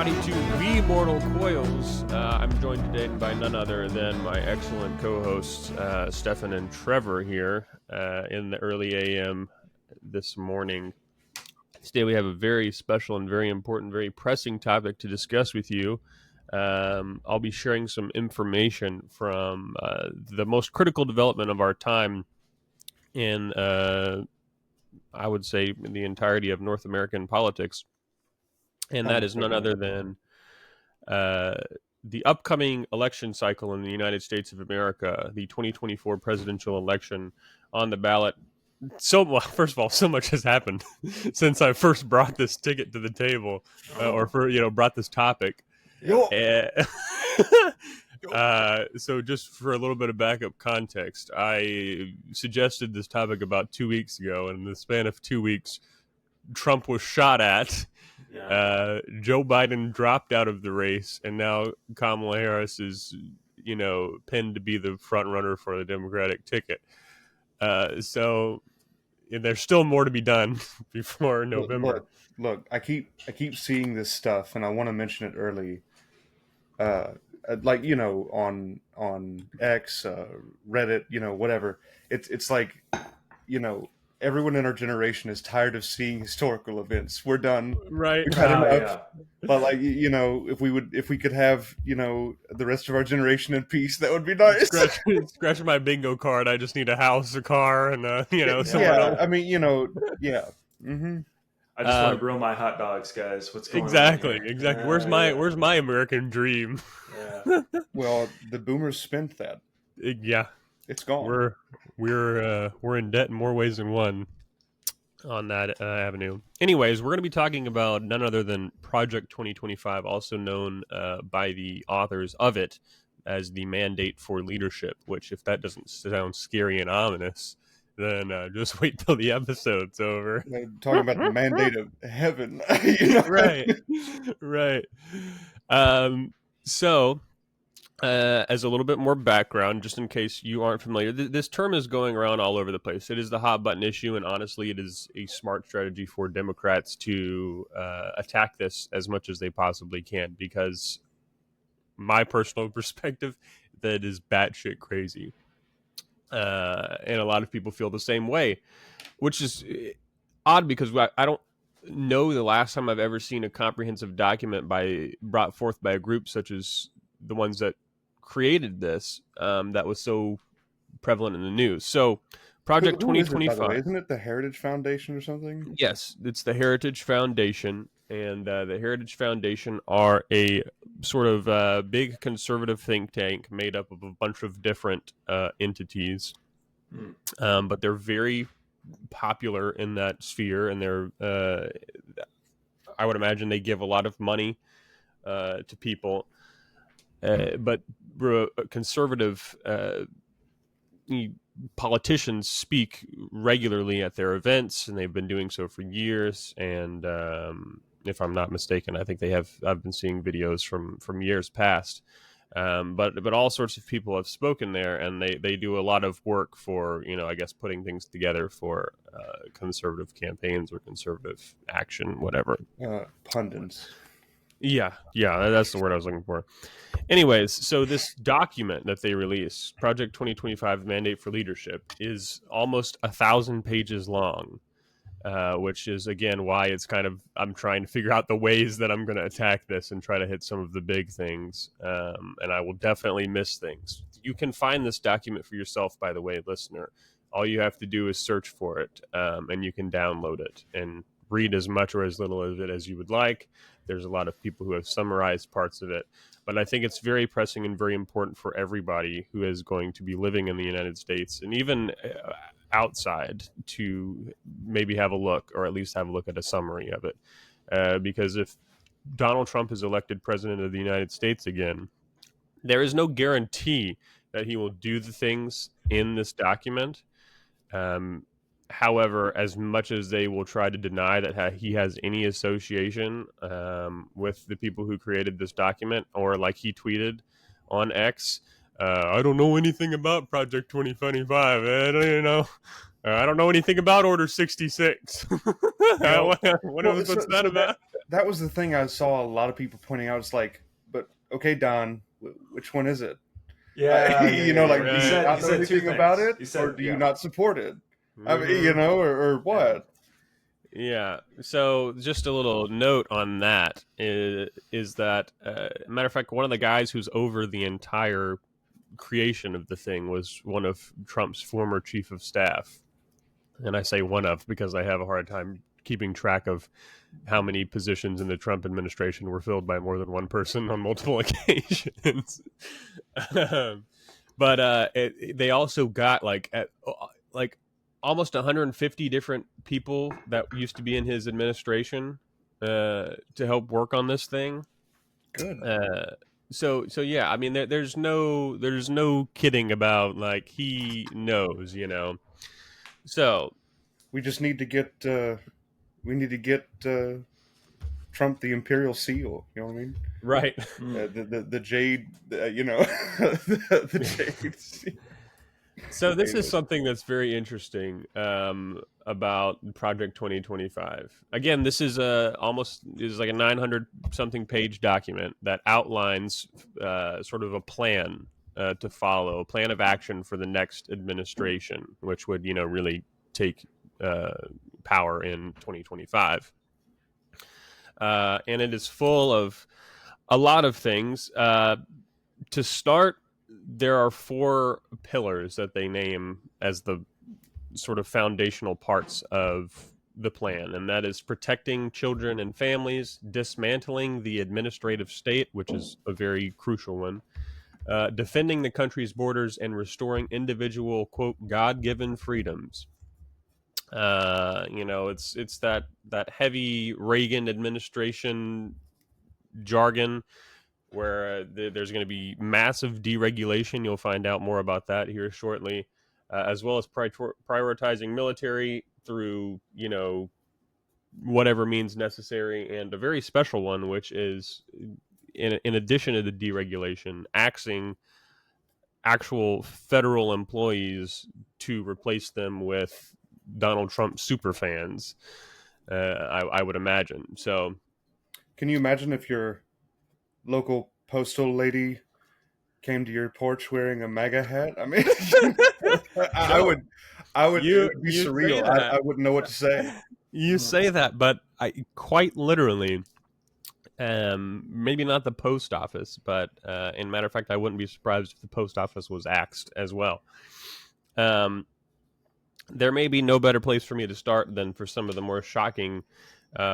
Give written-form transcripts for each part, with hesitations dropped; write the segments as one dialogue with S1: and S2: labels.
S1: everybody, to We Mortal Coils. I'm joined today by none other than my excellent co-hosts, Stefan and Trevor here in the early AM this morning. Today we have a very special and very important, very pressing topic to discuss with you. I'll be sharing some information from the most critical development of our time in, I would say, the entirety of North American politics. And that is none other than the upcoming election cycle in the United States of America, the 2024 presidential election on the ballot. First of all, so much has happened since I first brought this ticket to the table, brought this topic. So just for a little bit of backup context, I suggested this topic about 2 weeks ago, and in the span of 2 weeks, Trump was shot at. Joe Biden dropped out of the race, and now Kamala Harris is, pinned to be the front runner for the Democratic ticket. So there's still more to be done before November.
S2: Look, I keep seeing this stuff, and I want to mention it early. On X, Reddit, whatever. It's like, everyone in our generation is tired of seeing historical events. We're done.
S1: Right.
S2: We've had enough. Yeah. But if we could have, the rest of our generation in peace, that would be nice.
S1: Scratch my bingo card. I just need a house, a car, and someone else.
S2: I mean, yeah. Mm-hmm.
S3: I just want to grill my hot dogs, guys. What's going on?
S1: Exactly. Where's my American dream?
S2: Yeah. Well, the boomers spent that.
S1: Yeah.
S2: It's gone.
S1: We're in debt in more ways than one on that avenue. Anyways, we're going to be talking about none other than Project 2025, also known by the authors of it as the Mandate for Leadership, which, if that doesn't sound scary and ominous, then just wait till the episode's over.
S2: They're talking about the mandate of heaven.
S1: Right. So, as a little bit more background, just in case you aren't familiar, this term is going around all over the place. It is the hot button issue, and honestly, it is a smart strategy for Democrats to attack this as much as they possibly can, because my personal perspective, that is batshit crazy. And a lot of people feel the same way, which is odd because I don't know the last time I've ever seen a comprehensive document brought forth by a group such as the ones that created this that was so prevalent in the news. So Project 2025.
S2: By the way? Isn't it the Heritage Foundation or something?
S1: Yes, it's the Heritage Foundation. And the Heritage Foundation are a sort of big conservative think tank made up of a bunch of different entities. But they're very popular in that sphere, and they're, I would imagine they give a lot of money to people. But conservative politicians speak regularly at their events, and they've been doing so for years. And if I'm not mistaken, I think I've been seeing videos from years past. But all sorts of people have spoken there, and they do a lot of work for, I guess, putting things together for conservative campaigns or conservative action, whatever.
S2: Pundits.
S1: Yeah, that's the word I was looking for. Anyways, so this document that they released, Project 2025 Mandate for Leadership, is almost 1,000 pages long. Which is, again, why it's I'm trying to figure out the ways that I'm going to attack this and try to hit some of the big things. And I will definitely miss things. You can find this document for yourself, by the way, listener. All you have to do is search for it, and you can download it and read as much or as little of it as you would like. There's a lot of people who have summarized parts of it. But I think it's very pressing and very important for everybody who is going to be living in the United States, and even outside, to maybe have a look, or at least have a look at a summary of it. Because if Donald Trump is elected president of the United States again, there is no guarantee that he will do the things in this document. However, as much as they will try to deny that he has any association with the people who created this document, or like he tweeted on X, I don't know anything about Project 2025. I don't know anything about Order 66. What's that about?
S2: that was the thing I saw a lot of people pointing out. It's like, but okay, Don, which one is it?
S3: Yeah,
S2: You know, like,
S1: Right.
S2: do you
S3: He
S2: not know
S3: said two
S2: anything about
S3: things.
S2: it,
S3: He said,
S2: or do you
S3: yeah.
S2: not support it? I mean,
S1: Mhm.
S2: you know, or what?
S1: Yeah. So just a little note on that is that, matter of fact, one of the guys who's over the entire creation of the thing was one of Trump's former chief of staff. And I say one of because I have a hard time keeping track of how many positions in the Trump administration were filled by more than one person on multiple occasions. But they also got like almost 150 different people that used to be in his administration to help work on this thing.
S2: Good.
S1: So yeah, I mean there's no kidding about like he knows, you know. So
S2: We just need to get Trump the Imperial Seal. You know what I mean?
S1: right.
S2: The jade, you know, the jade seal.
S1: So this is
S2: Anyways.
S1: something that's very interesting about Project 2025. Again, this is like a 900 something page document that outlines sort of a plan to follow, a plan of action for the next administration, which would really take power in 2025. And it is full of a lot of things. To start, there are 4 pillars that they name as the sort of foundational parts of the plan, and that is protecting children and families, dismantling the administrative state, which is a very crucial one, defending the country's borders, and restoring individual, quote, God-given freedoms. It's that heavy Reagan administration jargon where there's going to be massive deregulation. You'll find out more about that here shortly, as well as prioritizing military through, whatever means necessary, and a very special one, which is, in addition to the deregulation, axing actual federal employees to replace them with Donald Trump super fans. I would imagine. So,
S2: Can you imagine if your local postal lady came to your porch wearing a MAGA hat? I mean, I
S1: no,
S2: would. It would be
S1: you say
S2: surreal.
S1: that.
S2: I wouldn't know what to say.
S1: You say that, but I quite literally, maybe not the post office, but in matter of fact, I wouldn't be surprised if the post office was axed as well. There may be no better place for me to start than for some of the more shocking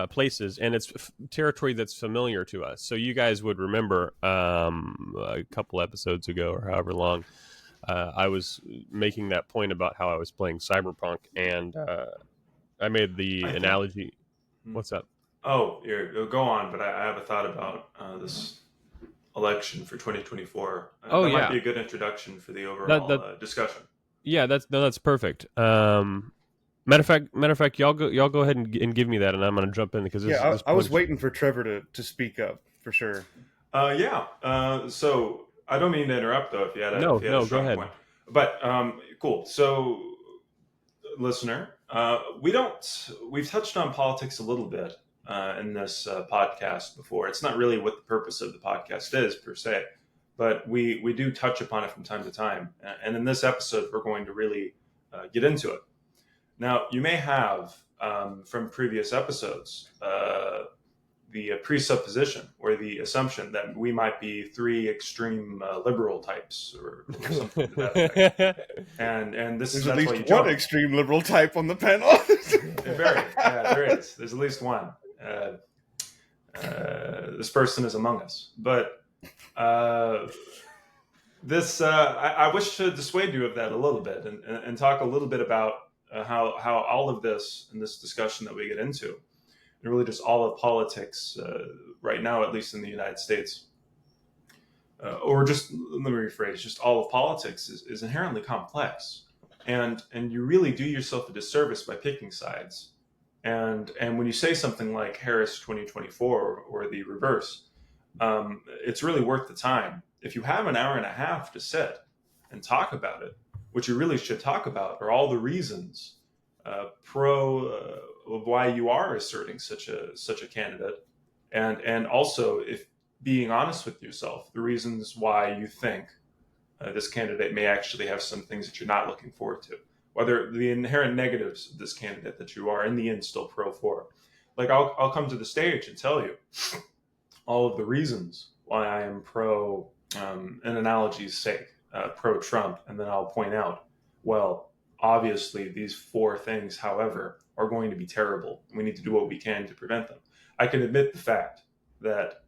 S1: places, and it's territory that's familiar to us. So you guys would remember a couple episodes ago, or however long, I was making that point about how I was playing Cyberpunk, and I made the analogy. What's up?
S3: Oh, go on, but I have a thought about this election for 2024.
S1: Oh,
S3: that
S1: yeah.
S3: might be a good introduction for the overall discussion.
S1: Yeah, that's perfect. Matter of fact, y'all go ahead and give me that, and I'm gonna jump in because
S2: I was waiting for Trevor to speak up for sure.
S3: So I don't mean to interrupt though. If you had a
S1: go
S3: strong
S1: ahead.
S3: point, but cool. So, listener, we've touched on politics a little bit in this podcast before. It's not really what the purpose of the podcast is per se, but we do touch upon it from time to time. And in this episode, we're going to really get into it. Now, you may have from previous episodes the presupposition or the assumption that we might be 3 extreme liberal types or something to that effect. And this
S2: There's
S3: is
S2: at
S3: least
S2: one extreme liberal type on the panel.
S3: there is. There's at least one. This person is among us, but this I wish to dissuade you of that a little bit and talk a little bit about how all of this and this discussion that we get into, and really just all of politics right now, at least in the United States, or just let me rephrase, just all of politics is inherently complex, and you really do yourself a disservice by picking sides. And when you say something like Harris 2024 or the reverse, it's really worth the time. If you have an hour and a half to sit and talk about it, what you really should talk about are all the reasons pro of why you are asserting such a candidate, and also if being honest with yourself, the reasons why you think this candidate may actually have some things that you're not looking forward to, whether the inherent negatives of this candidate that you are in the end still pro for. Like I'll come to the stage and tell you all of the reasons why I am pro, an analogy's sake, pro Trump, and then I'll point out, well, obviously these four things, however, are going to be terrible. We need to do what we can to prevent them. I can admit the fact that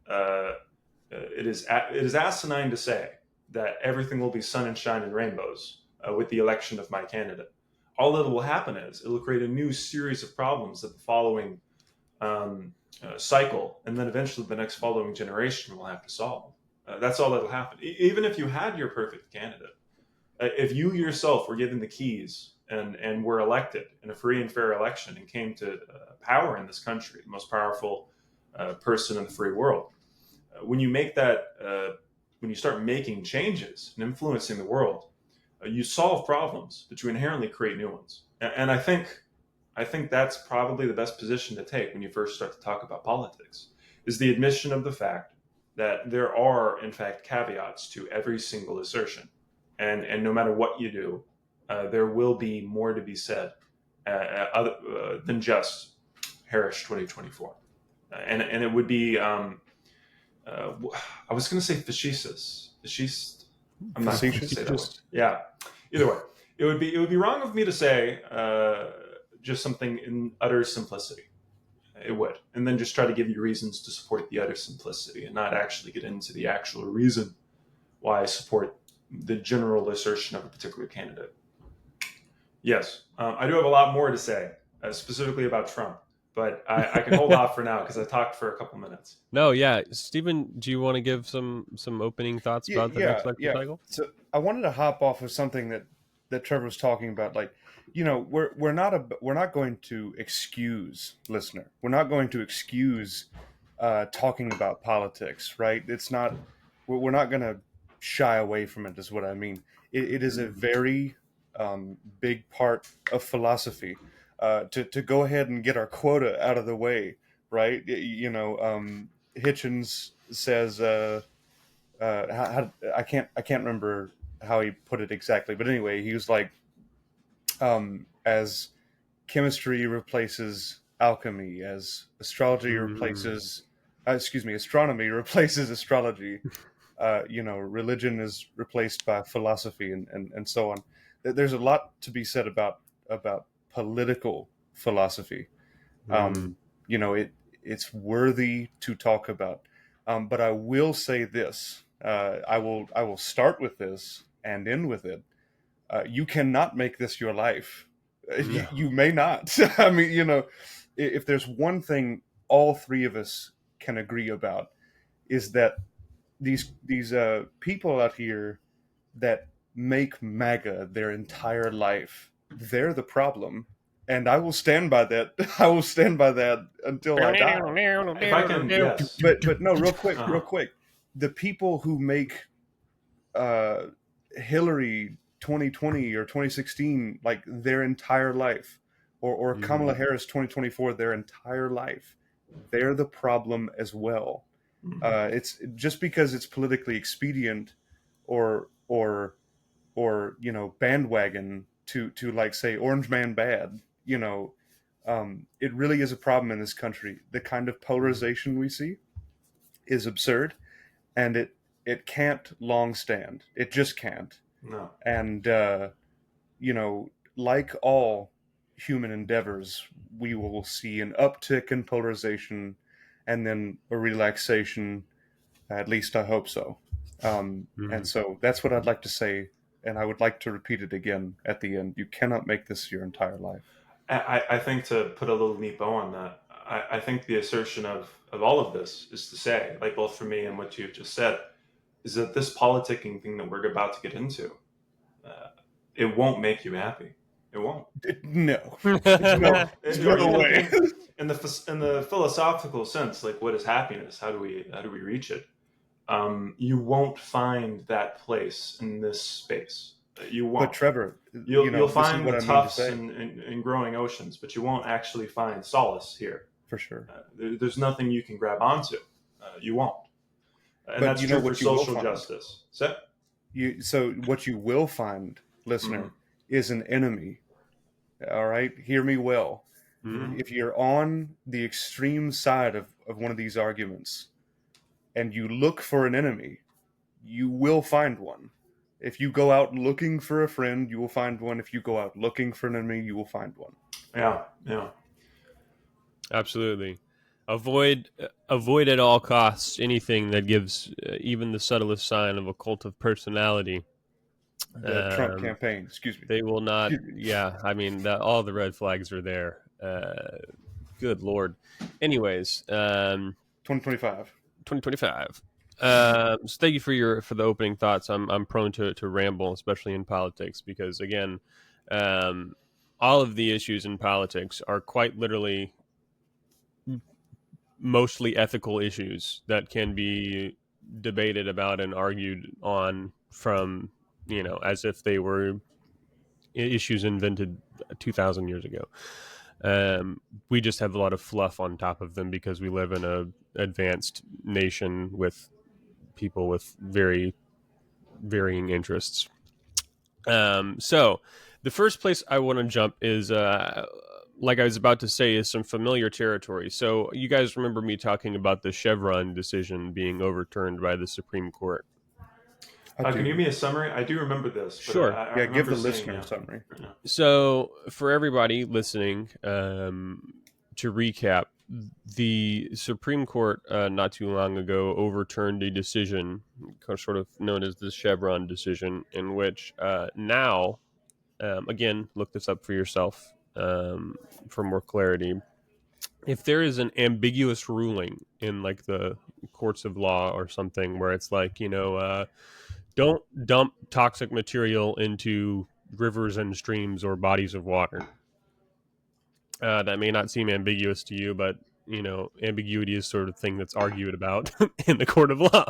S3: it is asinine to say that everything will be sun and shine and rainbows with the election of my candidate. All that will happen is it will create a new series of problems that the following cycle, and then eventually the next following generation will have to solve. That's all that'll happen. Even if you had your perfect candidate, if you yourself were given the keys and were elected in a free and fair election and came to power in this country, the most powerful person in the free world, when you make that, when you start making changes and influencing the world, you solve problems, but you inherently create new ones. And I think that's probably the best position to take when you first start to talk about politics, is the admission of the fact that there are, in fact, caveats to every single assertion. And no matter what you do, there will be more to be said than just Harris 2024. And it would be, I was going to say facetious. I'm not going to say that word. Yeah. Either way, it would be wrong of me to say just something in utter simplicity. It would, and then just try to give you reasons to support the utter simplicity, and not actually get into the actual reason why I support the general assertion of a particular candidate. Yes, I do have a lot more to say, specifically about Trump, but I can hold off for now because I talked for a couple minutes.
S1: No, yeah, Stephen, do you want to give some opening thoughts about the next election cycle?
S2: So I wanted to hop off of something that Trevor was talking about. Like, we're not going to excuse, listener. We're not going to excuse talking about politics, right? It's not. We're not going to shy away from it. Is what I mean. It is a very big part of philosophy. To go ahead and get our quota out of the way, right? Hitchens says, I can't remember how he put it exactly, but anyway, he was like, as chemistry replaces alchemy, as astrology replaces, astronomy replaces astrology, religion is replaced by philosophy, and so on. There's a lot to be said about political philosophy. It's worthy to talk about. But I will say this: I will start with this and end with it. You cannot make this your life.
S1: No.
S2: You may not. I mean, if there's one thing all three of us can agree about, is that these people out here that make MAGA their entire life, they're the problem. And I will stand by that. I will stand by that until I die.
S3: If I can, yes.
S2: But no, real quick. The people who make Hillary 2020 or 2016 like their entire life, or Kamala Harris 2024 their entire life, they're the problem as well. It's just because it's politically expedient, or bandwagon to like say Orange Man bad. It really is a problem in this country. The kind of polarization we see is absurd, and it can't long stand. It just can't.
S3: No.
S2: And like all human endeavors, we will see an uptick in polarization and then a relaxation. At least I hope so. And so that's what I'd like to say, and I would like to repeat it again at the end. You cannot make this your entire life.
S3: I think, to put a little neat bow on that, I think the assertion of all of this is to say, like both for me and what you've just said, is that this politicking thing that we're about to get into, it won't make you happy. It won't.
S2: No.
S3: No
S2: way.
S3: In the philosophical sense, like, what is happiness? How do we reach it? You won't find that place in this space. You won't.
S2: But Trevor,
S3: you'll find the tufts and growing oceans, but you won't actually find solace here.
S2: For sure.
S3: There's nothing you can grab onto. You won't. And
S2: But
S3: that's
S2: you know
S3: true for
S2: what you will
S3: social
S2: find?
S3: justice.
S2: So what you will find, listener, is an enemy. All right, hear me well.
S1: Mhm.
S2: If you're on the extreme side of one of these arguments and you look for an enemy, you will find one. If you go out looking for a friend, you will find one. If you go out looking for an enemy, you will find one.
S3: Yeah, yeah.
S1: Absolutely. Avoid at all costs anything that gives even the subtlest sign of a cult of personality.
S2: The Trump
S1: Um,
S2: campaign, excuse me.
S1: they will not.
S2: Excuse me.
S1: Yeah, I mean, all the red flags are there. Good lord. Anyways,
S2: 2025.
S1: 2025. So thank you for the opening thoughts. I'm prone to ramble, especially in politics, because again, um, all of the issues in politics are quite literally mostly ethical issues that can be debated about and argued on from, as if they were issues invented 2,000 years ago. We just have a lot of fluff on top of them because we live in a advanced nation with people with very varying interests. So the first place I want to jump is, like I was about to say, is some familiar territory. So you guys remember me talking about the Chevron decision being overturned by the Supreme Court?
S2: I
S3: Can you give
S2: do.
S3: me a summary? I do remember this, but
S1: Sure.
S3: I
S2: Yeah, give
S3: remember
S2: the
S3: seeing,
S2: listener a summary.
S3: yeah.
S1: So for everybody listening, to recap, the Supreme Court not too long ago overturned a decision, sort of known as the Chevron decision, in which now, again, look this up for yourself for more clarity. If there is an ambiguous ruling in like the courts of law or something where it's like, don't dump toxic material into rivers and streams or bodies of water. That may not seem ambiguous to you, but ambiguity is sort of thing that's argued about in the court of law.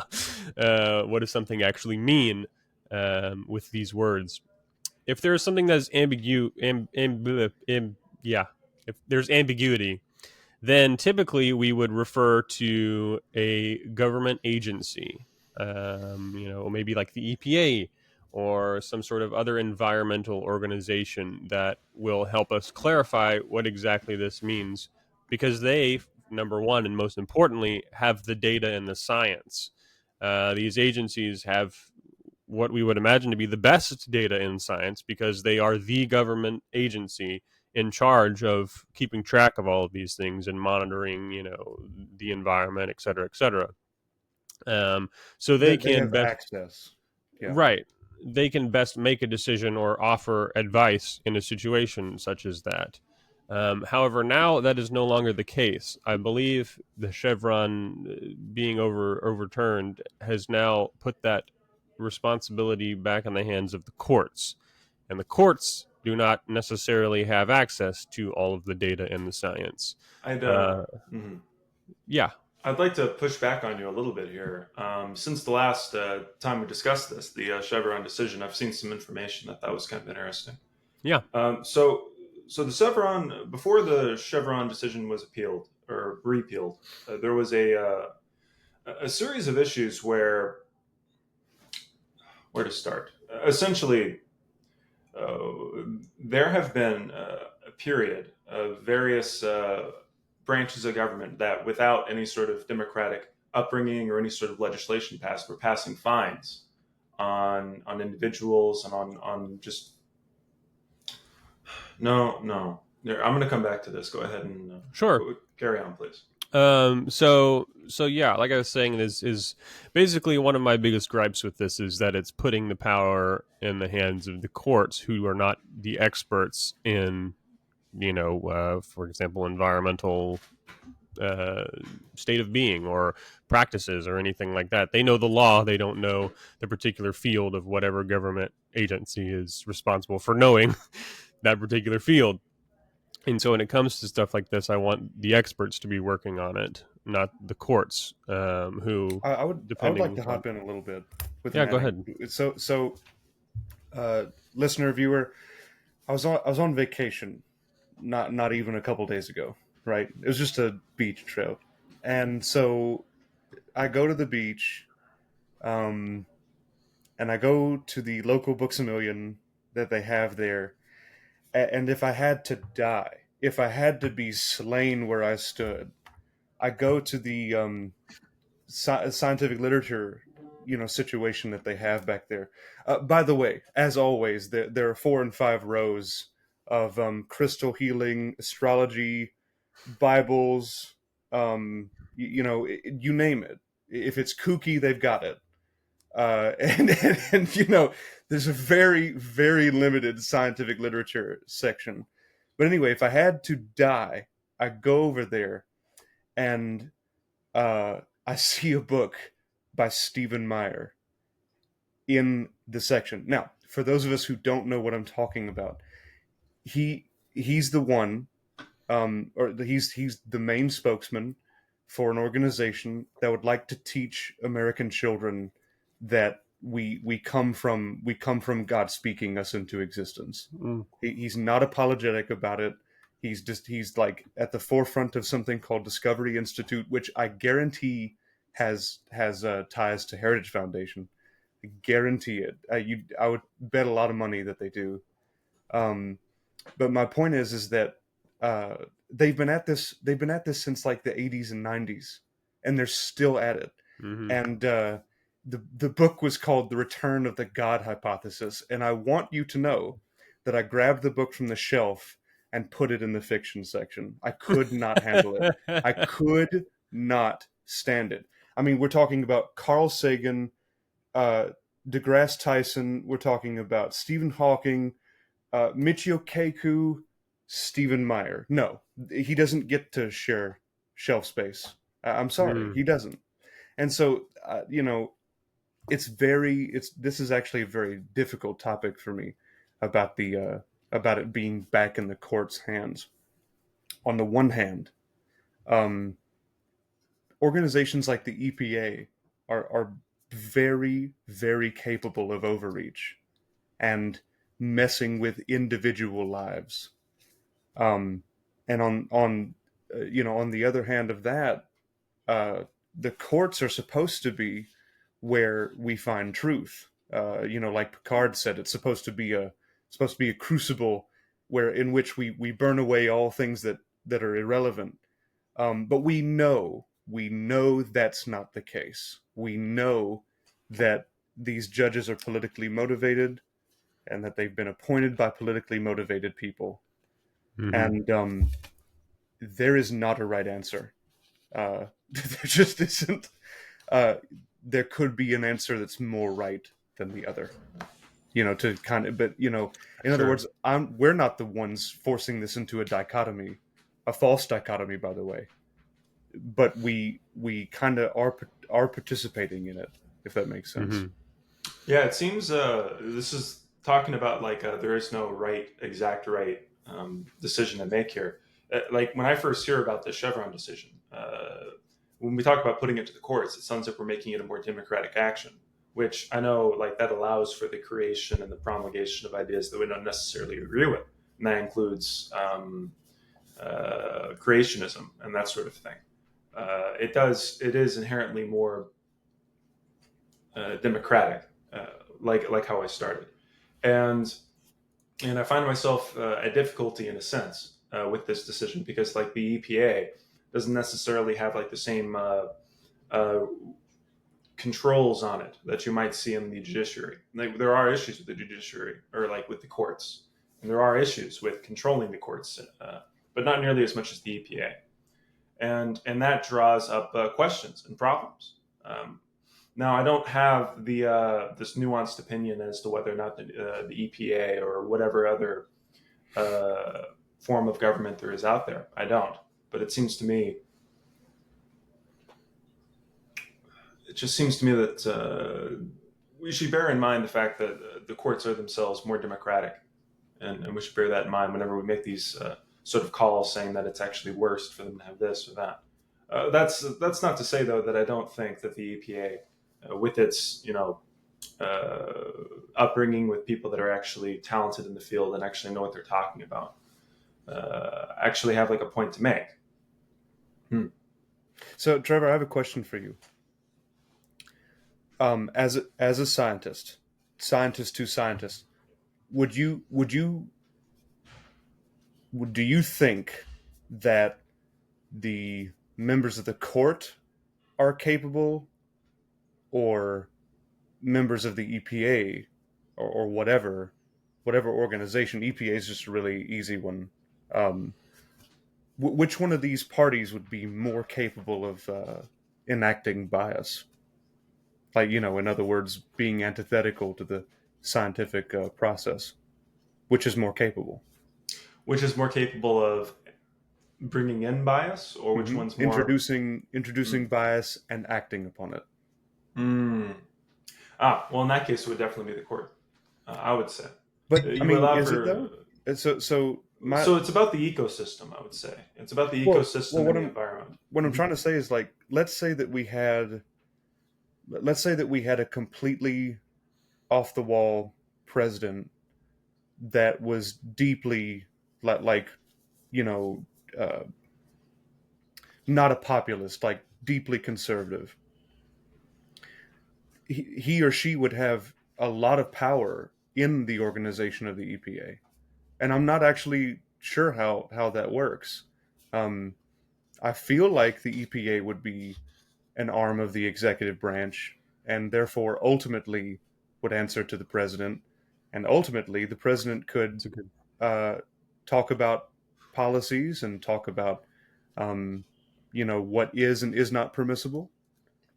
S1: What does something actually mean with these words? If there is something that is yeah, if there's ambiguity, then typically we would refer to a government agency, maybe like the EPA or some sort of other environmental organization that will help us clarify what exactly this means, because they, number one, and most importantly, have the data and the science. These agencies have what we would imagine to be the best data in science because they are the government agency in charge of keeping track of all of these things and monitoring, the environment, et cetera, et cetera. So they
S2: They
S1: can
S2: have
S1: best,
S2: access. Yeah.
S1: right, they can best make a decision or offer advice in a situation such as that. However, now that is no longer the case. I believe the Chevron being overturned has now put that responsibility back in the hands of the courts, and the courts do not necessarily have access to all of the data and the science.
S3: I'd mhm.
S1: Yeah,
S3: I'd like to push back on you a little bit here. Since the last time we discussed this, the Chevron decision, I've seen some information that was kind of interesting.
S1: yeah.
S3: So the Chevron, before the Chevron decision was appealed or repealed, there was a series of issues where to start. Essentially, there have been a period of various branches of government that, without any sort of democratic upbringing or any sort of legislation passed, were passing fines on individuals and on just no. I'm going to come back to this. Go ahead and
S1: Sure.
S3: carry on, please.
S1: So yeah, like I was saying, is basically one of my biggest gripes with this is that it's putting the power in the hands of the courts, who are not the experts in, for example, environmental state of being or practices or anything like that. They know the law, they don't know the particular field of whatever government agency is responsible for knowing that particular field. And so when it comes to stuff like this, I want the experts to be working on it, not the courts, who,
S2: I would like
S1: depending
S2: to
S1: on...
S2: hop in a little bit with
S1: Yeah,
S2: an
S1: go ahead.
S2: So listener, viewer, I was on vacation not even a couple days ago, right? It was just a beach trail. And so I go to the beach, and I go to the local Books a Million that they have there. And if I had to die, if I had to be slain where I stood, I go to the scientific literature, situation that they have back there. By the way, as always, there are 4 and 5 rows of crystal healing, astrology, Bibles, you name it. If it's kooky, they've got it. And there's a very, very limited scientific literature section. But anyway, if I had to die, I go over there and I see a book by Stephen Meyer in the section. Now, for those of us who don't know what I'm talking about, he's the one, or he's the main spokesman for an organization that would like to teach American children that we come from God speaking us into existence.
S1: Mm.
S2: He's not apologetic about it. He's like at the forefront of something called Discovery Institute, which I guarantee has ties to Heritage Foundation. I guarantee it. I would bet a lot of money that they do. Um, but my point is that uh, they've been at this. They've been at this since like the 80s and 90s, and they're still at it.
S1: Hmm.
S2: And the book was called The Return of the God Hypothesis. And I want you to know that I grabbed the book from the shelf and put it in the fiction section. I could not handle it. I could not stand it. I mean, we're talking about Carl Sagan, uh, DeGrasse Tyson. We're talking about Stephen Hawking, Michio Kaku, Stephen Meyer. No, he doesn't get to share shelf space. I'm sorry,
S1: Mm.
S2: he doesn't. And so, this is actually a very difficult topic for me about it being back in the court's hands. On the one hand, um, organizations like the EPA are very, very capable of overreach and messing with individual lives. Um, and on the other hand of that, uh, the courts are supposed to be where we find truth. Like Picard said, it's supposed to be a crucible in which we burn away all things that are irrelevant. But we know that's not the case. We know that these judges are politically motivated and that they've been appointed by politically motivated people.
S1: Hmm.
S2: And there is not a right answer. There just isn't. Uh, there could be an answer that's more right than the other. To kind of, but in other
S1: Sure.
S2: words, we're not the ones forcing this into a dichotomy, a false dichotomy, by the way. But we kind of are participating in it, if that makes sense.
S1: Hmm.
S3: Yeah, it seems this is talking about like there is no exact right decision to make here. Like when I first hear about the Chevron decision, when we talk about putting it to the courts, it sounds like we're making it a more democratic action, which I know like that allows for the creation and the promulgation of ideas that we don't necessarily agree with, and that includes creationism and that sort of thing. It is inherently more democratic, like how I started, and I find myself at difficulty in a sense with this decision because like the EPA doesn't necessarily have like the same uh, controls on it that you might see in the judiciary. Like, there are issues with the judiciary or like with the courts, and there are issues with controlling the courts, but not nearly as much as the EPA, and that draws up questions and problems. Now, I don't have this nuanced opinion as to whether or not the EPA or whatever other form of government there is out there. I don't, but it just seems to me that we should bear in mind the fact that the courts are themselves more democratic, and we should bear that in mind whenever we make these sort of calls saying that it's actually worse for them to have this or that. That's not to say though that I don't think that the EPA, with its upbringing with people that are actually talented in the field and actually know what they're talking about, actually have like a point to make. Hmm.
S2: So, Trevor, I have a question for you. As a scientist to scientist, do you think that the members of the court are capable, or members of the EPA, or whatever organization? EPA is just a really easy one. Um, which one of these parties would be more capable of enacting bias? Like, in other words, being antithetical to the scientific process. Which is more capable?
S3: Which is more capable of bringing in bias, or which one's more
S2: Introducing bias and acting upon it.
S3: Mm. Well, in that case, it would definitely be the court. I would say.
S2: But I
S3: You
S2: mean,
S3: allow
S2: is it
S3: for.
S2: though? So my
S3: So it's about the ecosystem. I would say it's about the
S2: well,
S3: ecosystem and the environment.
S2: what I'm
S3: Mhm.
S2: trying to say is, like, let's say that we had a completely off the wall president that was deeply, like, you know uh, not a populist, like deeply conservative. He or she would have a lot of power in the organization of the EPA, and I'm not actually sure how that works. Um, I feel like the EPA would be an arm of the executive branch, and therefore ultimately would answer to the president, and ultimately the president could
S1: It's a good.
S2: uh, talk about policies and talk about what is and is not permissible.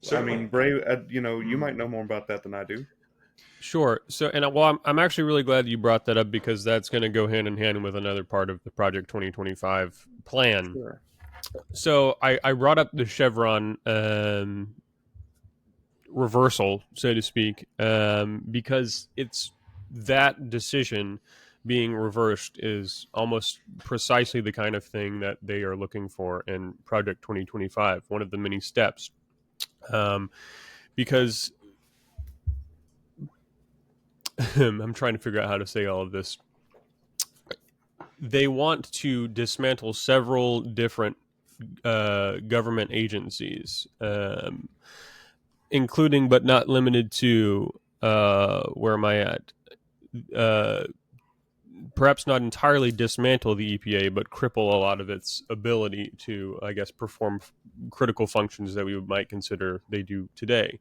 S2: I
S3: Certainly.
S2: mean, Brey, you
S3: Mm.
S2: might know more about that than I do.
S1: Sure. So, and well, I'm actually really glad you brought that up because that's going to go hand in hand with another part of the Project 2025 plan.
S2: Sure.
S1: So, I brought up the Chevron reversal, so to speak, because it's that decision being reversed is almost precisely the kind of thing that they are looking for in Project 2025, one of the many steps. Because I'm trying to figure out how to say all of this. They want to dismantle several different government agencies, including but not limited to, where am I at? Uh, Perhaps not entirely dismantle the EPA, but cripple a lot of its ability to, I guess, perform critical functions that we might consider they do today.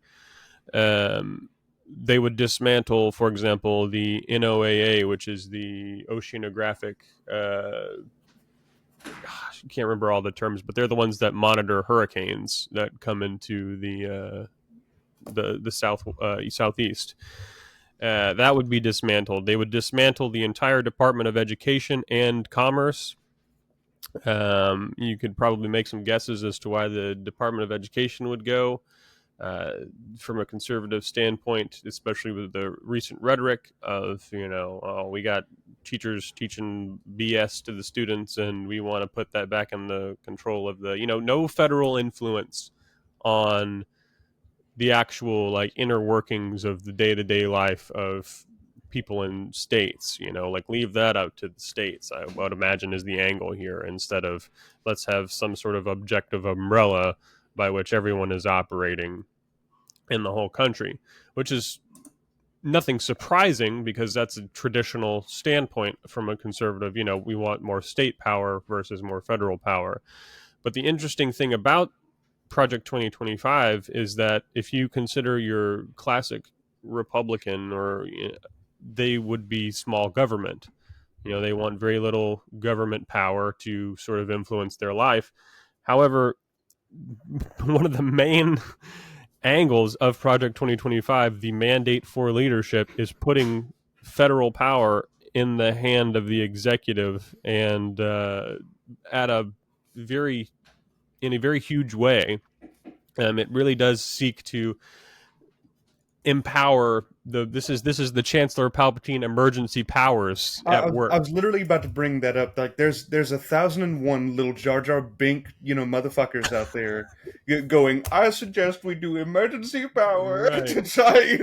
S1: They would dismantle, for example, the NOAA, which is the oceanographic. I can't remember all the terms, but they're the ones that monitor hurricanes that come into the southeast. That would be dismantled. They would dismantle the entire Department of Education and Commerce. You could probably make some guesses as to why the Department of Education would go. From a conservative standpoint, especially with the recent rhetoric of, we got teachers teaching BS to the students and we want to put that back in the control of no federal influence on the actual like inner workings of the day-to-day life of people in states, like leave that out to the states, I would imagine, is the angle here, instead of let's have some sort of objective umbrella by which everyone is operating in the whole country, which is nothing surprising because that's a traditional standpoint from a conservative. We want more state power versus more federal power. But the interesting thing about Project 2025 is that if you consider your classic Republican, or they would be small government. They want very little government power to sort of influence their life. However, one of the main angles of Project 2025, the mandate for leadership, is putting federal power in the hand of the executive, and at a very in a very huge way. It really does seek to empower this is the Chancellor Palpatine emergency powers
S2: I,
S1: at
S2: I, was- I
S1: work.
S2: was literally about to bring that up. Like, there's 1,001 little Jar Jar Bink, motherfuckers out there going, I suggest we do emergency power
S1: Right.
S2: to try,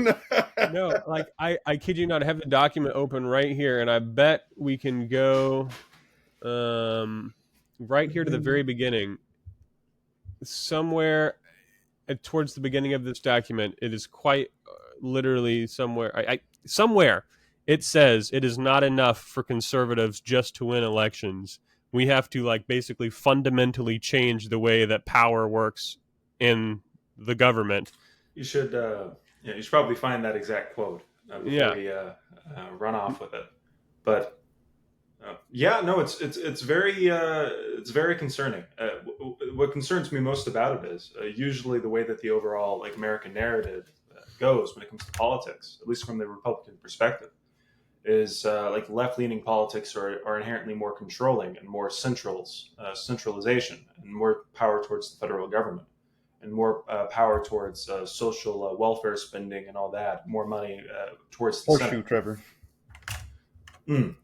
S1: No, like I kid you not, I have the document open right here, and I bet we can go right here to the very beginning. somewhere towards the beginning of this document, it is quite literally somewhere. Somewhere it says it is not enough for conservatives just to win elections. We have to like basically fundamentally change the way that power works in the government.
S3: You should, you should probably find that exact quote before
S1: Yeah.
S3: we run off with it. But yeah, no, it's very concerning. What concerns me most about it is usually the way that the overall like American narrative goes when it comes to politics, at least from the Republican perspective, is like left-leaning politics are inherently more controlling and more centralization and more power towards the federal government and more power towards social welfare spending and all that, more money towards the
S2: Horseshoe,
S3: Senate.
S2: Trevor.
S3: Mm.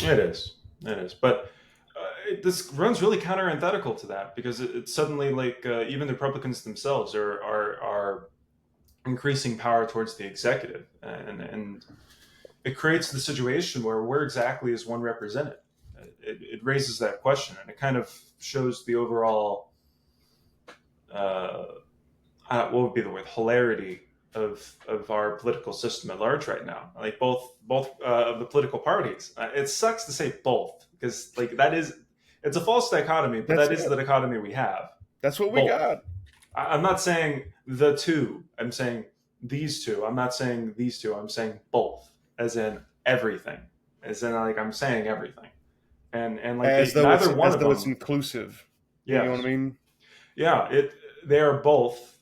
S3: It is. But this runs really counter-antithetical to that because it's suddenly like even the Republicans themselves are increasing power towards the executive, and it creates the situation where exactly is one represented? It raises that question, and it kind of shows the overall what would be the word, hilarity of our political system at large right now. Like both of the political parties. It sucks to say both because like it's a false dichotomy, but that is the dichotomy we have.
S2: That's what we got.
S3: I'm not saying the two. I'm saying these two. I'm not saying these two. I'm saying both, as in everything. As in like I'm saying everything, and like neither one of them.
S2: It's inclusive.
S3: Yeah,
S2: you know what I mean?
S3: Yeah, they are both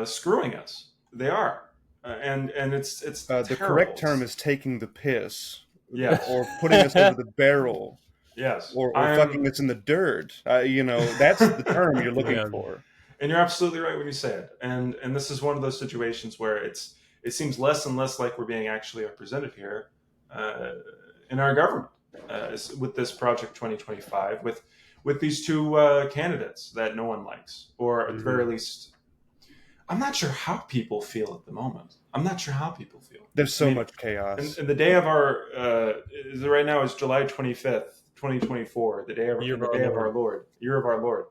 S3: screwing us. They are, and it's
S2: the correct term is taking the piss.
S3: Yeah,
S2: or putting us over the barrel.
S3: Yes,
S2: or fucking us in the dirt. That's the term you're looking for.
S3: And you're absolutely right when you say it. And this is one of those situations where it seems less and less like we're being actually represented here in our government with this Project 2025, with these two candidates that no one likes, or at the very least, I'm not sure how people feel at the moment.
S2: There's so much chaos.
S3: And the day of our right now is July 25th, 2024, the day of our Lord, year of our Lord.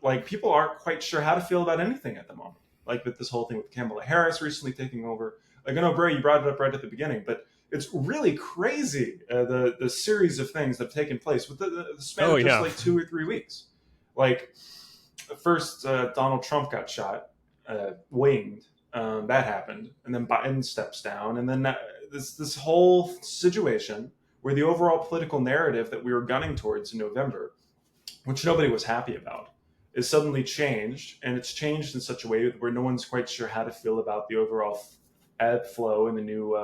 S3: Like people aren't quite sure how to feel about anything at the moment. Like with this whole thing with Kamala Harris recently taking over. Like I know, Brey, you brought it up right at the beginning, but it's really crazy the series of things that have taken place with the span of just like 2 or 3 weeks. Like first, Donald Trump got shot, winged. That happened, and then Biden steps down, and then this whole situation where the overall political narrative that we were gunning towards in November, which nobody was happy about, is suddenly changed, and it's changed in such a way where no one's quite sure how to feel about the overall ebb flow in the new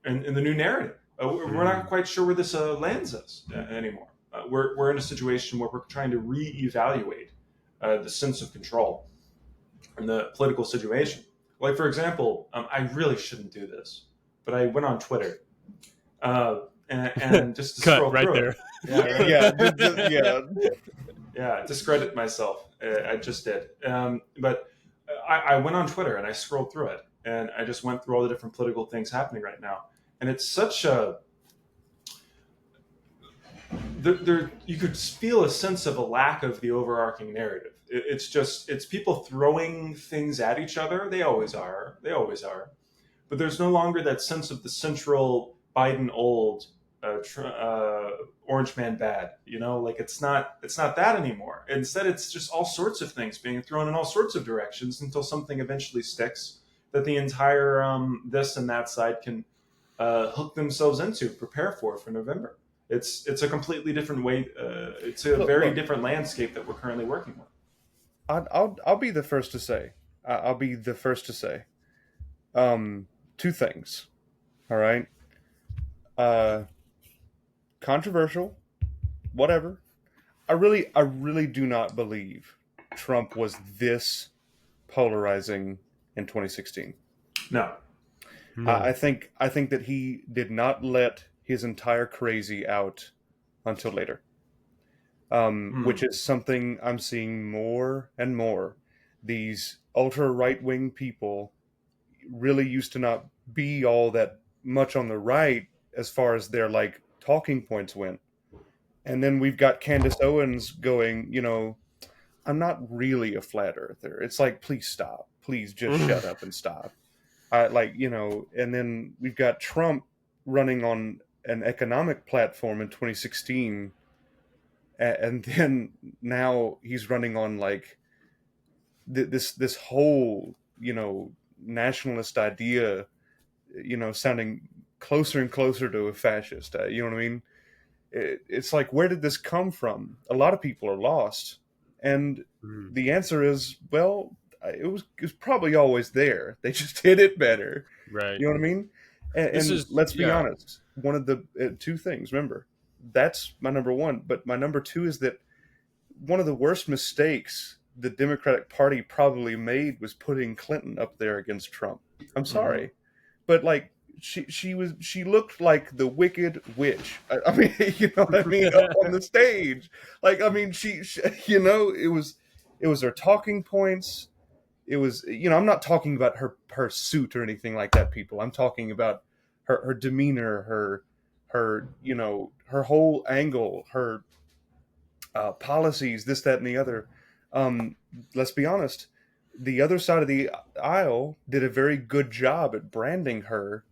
S3: in the new narrative. We're not quite sure where this lands us anymore. We're in a situation where we're trying to reevaluate the sense of control in the political situation. Like, for example, I really shouldn't do this, but I went on Twitter and just to scroll
S1: right
S3: through
S1: there.
S3: Yeah, discredit myself. I just did. But I went on Twitter and I scrolled through it, and I just went through all the different political things happening right now. And it's such a... you could feel a sense of a lack of the overarching narrative. It's people throwing things at each other. They always are. But there's no longer that sense of the central Biden old, Orange Man bad. Like it's not that anymore. Instead, it's just all sorts of things being thrown in all sorts of directions until something eventually sticks that the entire this and that side can hook themselves into, prepare for November. It's a completely different way. It's a very different landscape that we're currently working with.
S2: I'll be the first to say. Two things. All right. Controversial, whatever. I really do not believe Trump was this polarizing in 2016.
S3: No.
S2: I think that he did not let his entire crazy out until later, which is something I'm seeing more and more. These ultra right-wing people really used to not be all that much on the right as far as their like talking points went, And then we've got Candace Owens going, I'm not really a flat earther. It's like, please stop. Please just shut up and stop. And then we've got Trump running on an economic platform in 2016. And then now he's running on like this whole, nationalist idea, sounding closer and closer to a fascist. You know what I mean? It's like, where did this come from? A lot of people are lost, and the answer is, well, it was probably always there. They just hid it better.
S1: Right.
S2: You know what I mean? And let's be honest. One of the two things. Remember, that's my number one. But my number two is that one of the worst mistakes the Democratic Party probably made was putting Clinton up there against Trump. I'm sorry, but like, she looked like the Wicked Witch. I mean, you know what I mean, up on the stage. Like, I mean, she it was her talking points. It was, I'm not talking about her suit or anything like that, people. I'm talking about her demeanor, her her whole angle, her policies, this, that, and the other. Let's be honest. The other side of the aisle did a very good job at branding her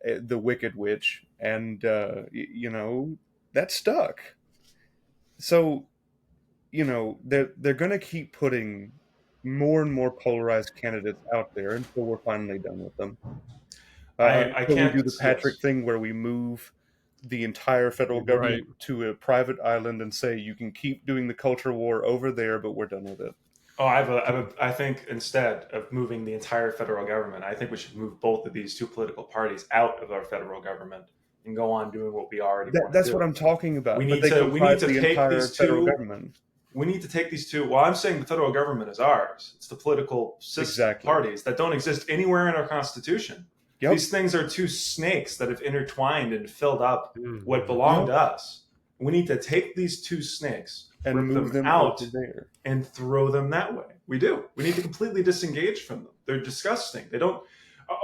S2: the Wicked Witch, and that stuck. So, they're going to keep putting more and more polarized candidates out there until we're finally done with them.
S3: I can't.
S2: We do the Patrick thing where we move the entire federal government to a private island and say, you can keep doing the culture war over there, but we're done with it.
S3: Oh, I think instead of moving the entire federal government, I think we should move both of these two political parties out of our federal government and go on doing what we already want to do.
S2: That's what I'm talking about.
S3: We need to take these two. We need to take these two. Well, I'm saying the federal government is ours. It's the political system parties that don't exist anywhere in our Constitution. Yep. These things are two snakes that have intertwined and filled up what belonged to us. We need to take these two snakes and move them out there and throw them that way. We do. We need to completely disengage from them. They're disgusting. They don't.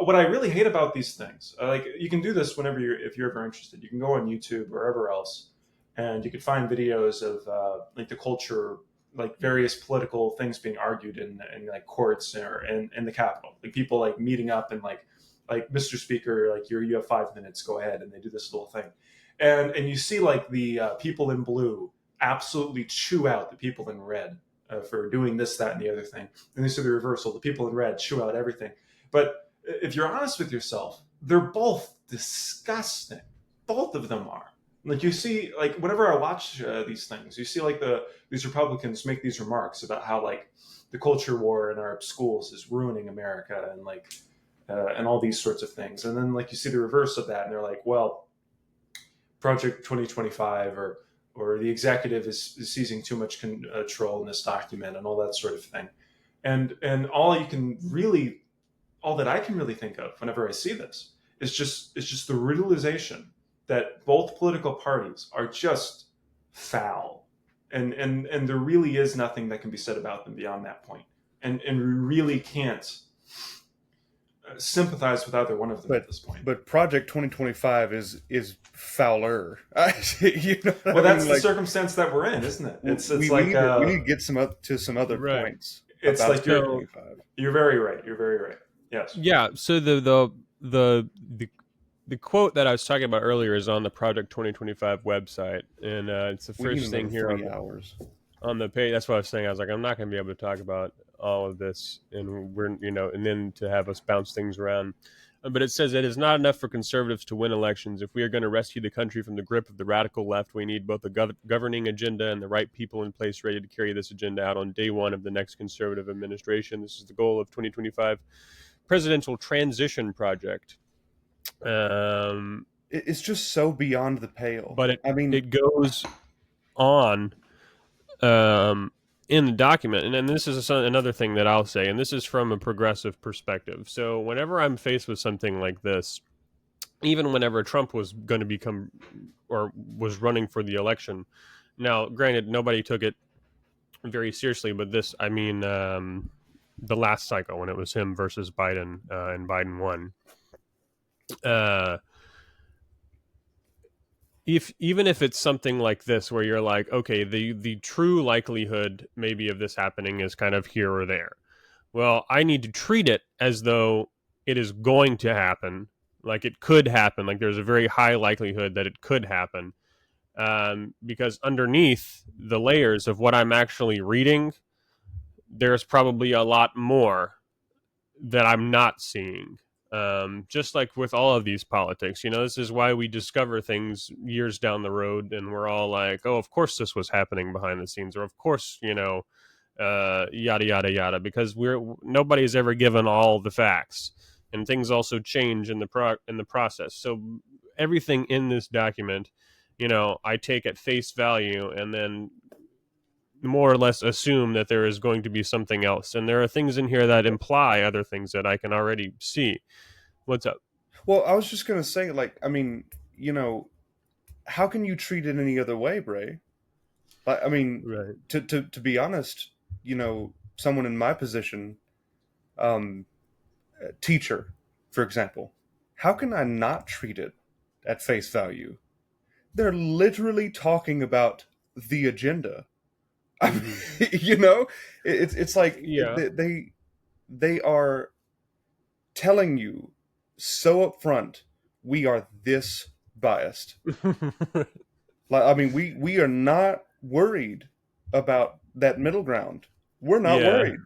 S3: What I really hate about these things, like, you can do this whenever if you're ever interested. You can go on YouTube or wherever else, and you can find videos of like the culture, like various political things being argued in like courts or in the Capitol, like people like meeting up and like Mr. Speaker, like you have 5 minutes, go ahead, and they do this little thing, and you see like the people in blue absolutely chew out the people in red for doing this, that, and the other thing, and you see the reversal, the people in red chew out everything. But if you're honest with yourself, they're both disgusting. Both of them are. Like, you see, like, whenever I watch these things, you see like these Republicans make these remarks about how like the culture war in our schools is ruining America, and like and all these sorts of things. And then like you see the reverse of that, and they're like, well, Project 2025 or the executive is seizing too much control in this document and all that sort of thing. And all that I can really think of whenever I see this is just the realization that both political parties are just foul, and there really is nothing that can be said about them beyond that point, and we really can't sympathize with either one of them at this point.
S2: But Project 2025 is fouler.
S3: That's the circumstance that we're in, isn't it?
S2: We need to get to some other points.
S3: It's like you're very right. You're very right. Yes.
S1: Yeah. So the quote that I was talking about earlier is on the Project 2025 website, and it's the first thing here on the page. That's what I was saying. I was like, I'm not going to be able to talk about all of this, and we're and then to have us bounce things around. But it says it is not enough for conservatives to win elections. If we are going to rescue the country from the grip of the radical left, we need both a governing agenda and the right people in place ready to carry this agenda out on day one of the next conservative administration. This is the goal of 2025 presidential transition project.
S2: It's just so beyond the pale.
S1: But it goes on in the document, and this is another thing that I'll say, and this is from a progressive perspective. So whenever I'm faced with something like this, even whenever Trump was going to become or was running for the election, now granted nobody took it very seriously, but this, I mean, the last cycle when it was him versus Biden, and Biden won. even if it's something like this where you're like, okay, the true likelihood maybe of this happening is kind of here or there. Well, I need to treat it as though it is going to happen, like it could happen, like there's a very high likelihood that it could happen, because underneath the layers of what I'm actually reading, there's probably a lot more that I'm not seeing. Just like with all of these politics, this is why we discover things years down the road, and we're all like, "Oh, of course this was happening behind the scenes," or "Of course, yada yada yada," because nobody's ever given all the facts, and things also change in the process. So everything in this document, I take at face value, and then more or less assume that there is going to be something else. And there are things in here that imply other things that I can already see. What's up?
S2: Well, I was just gonna say, like, I mean, how can you treat it any other way, Brey? Like, I mean,
S1: Right.
S2: to be honest, someone in my position, um, teacher, for example, how can I not treat it at face value? They're literally talking about the agenda. I mean, it's like
S1: Yeah.
S2: they are telling you so upfront, we are this biased. Like, I mean, we are not worried about that middle ground. We're not
S1: Yeah.
S2: worried.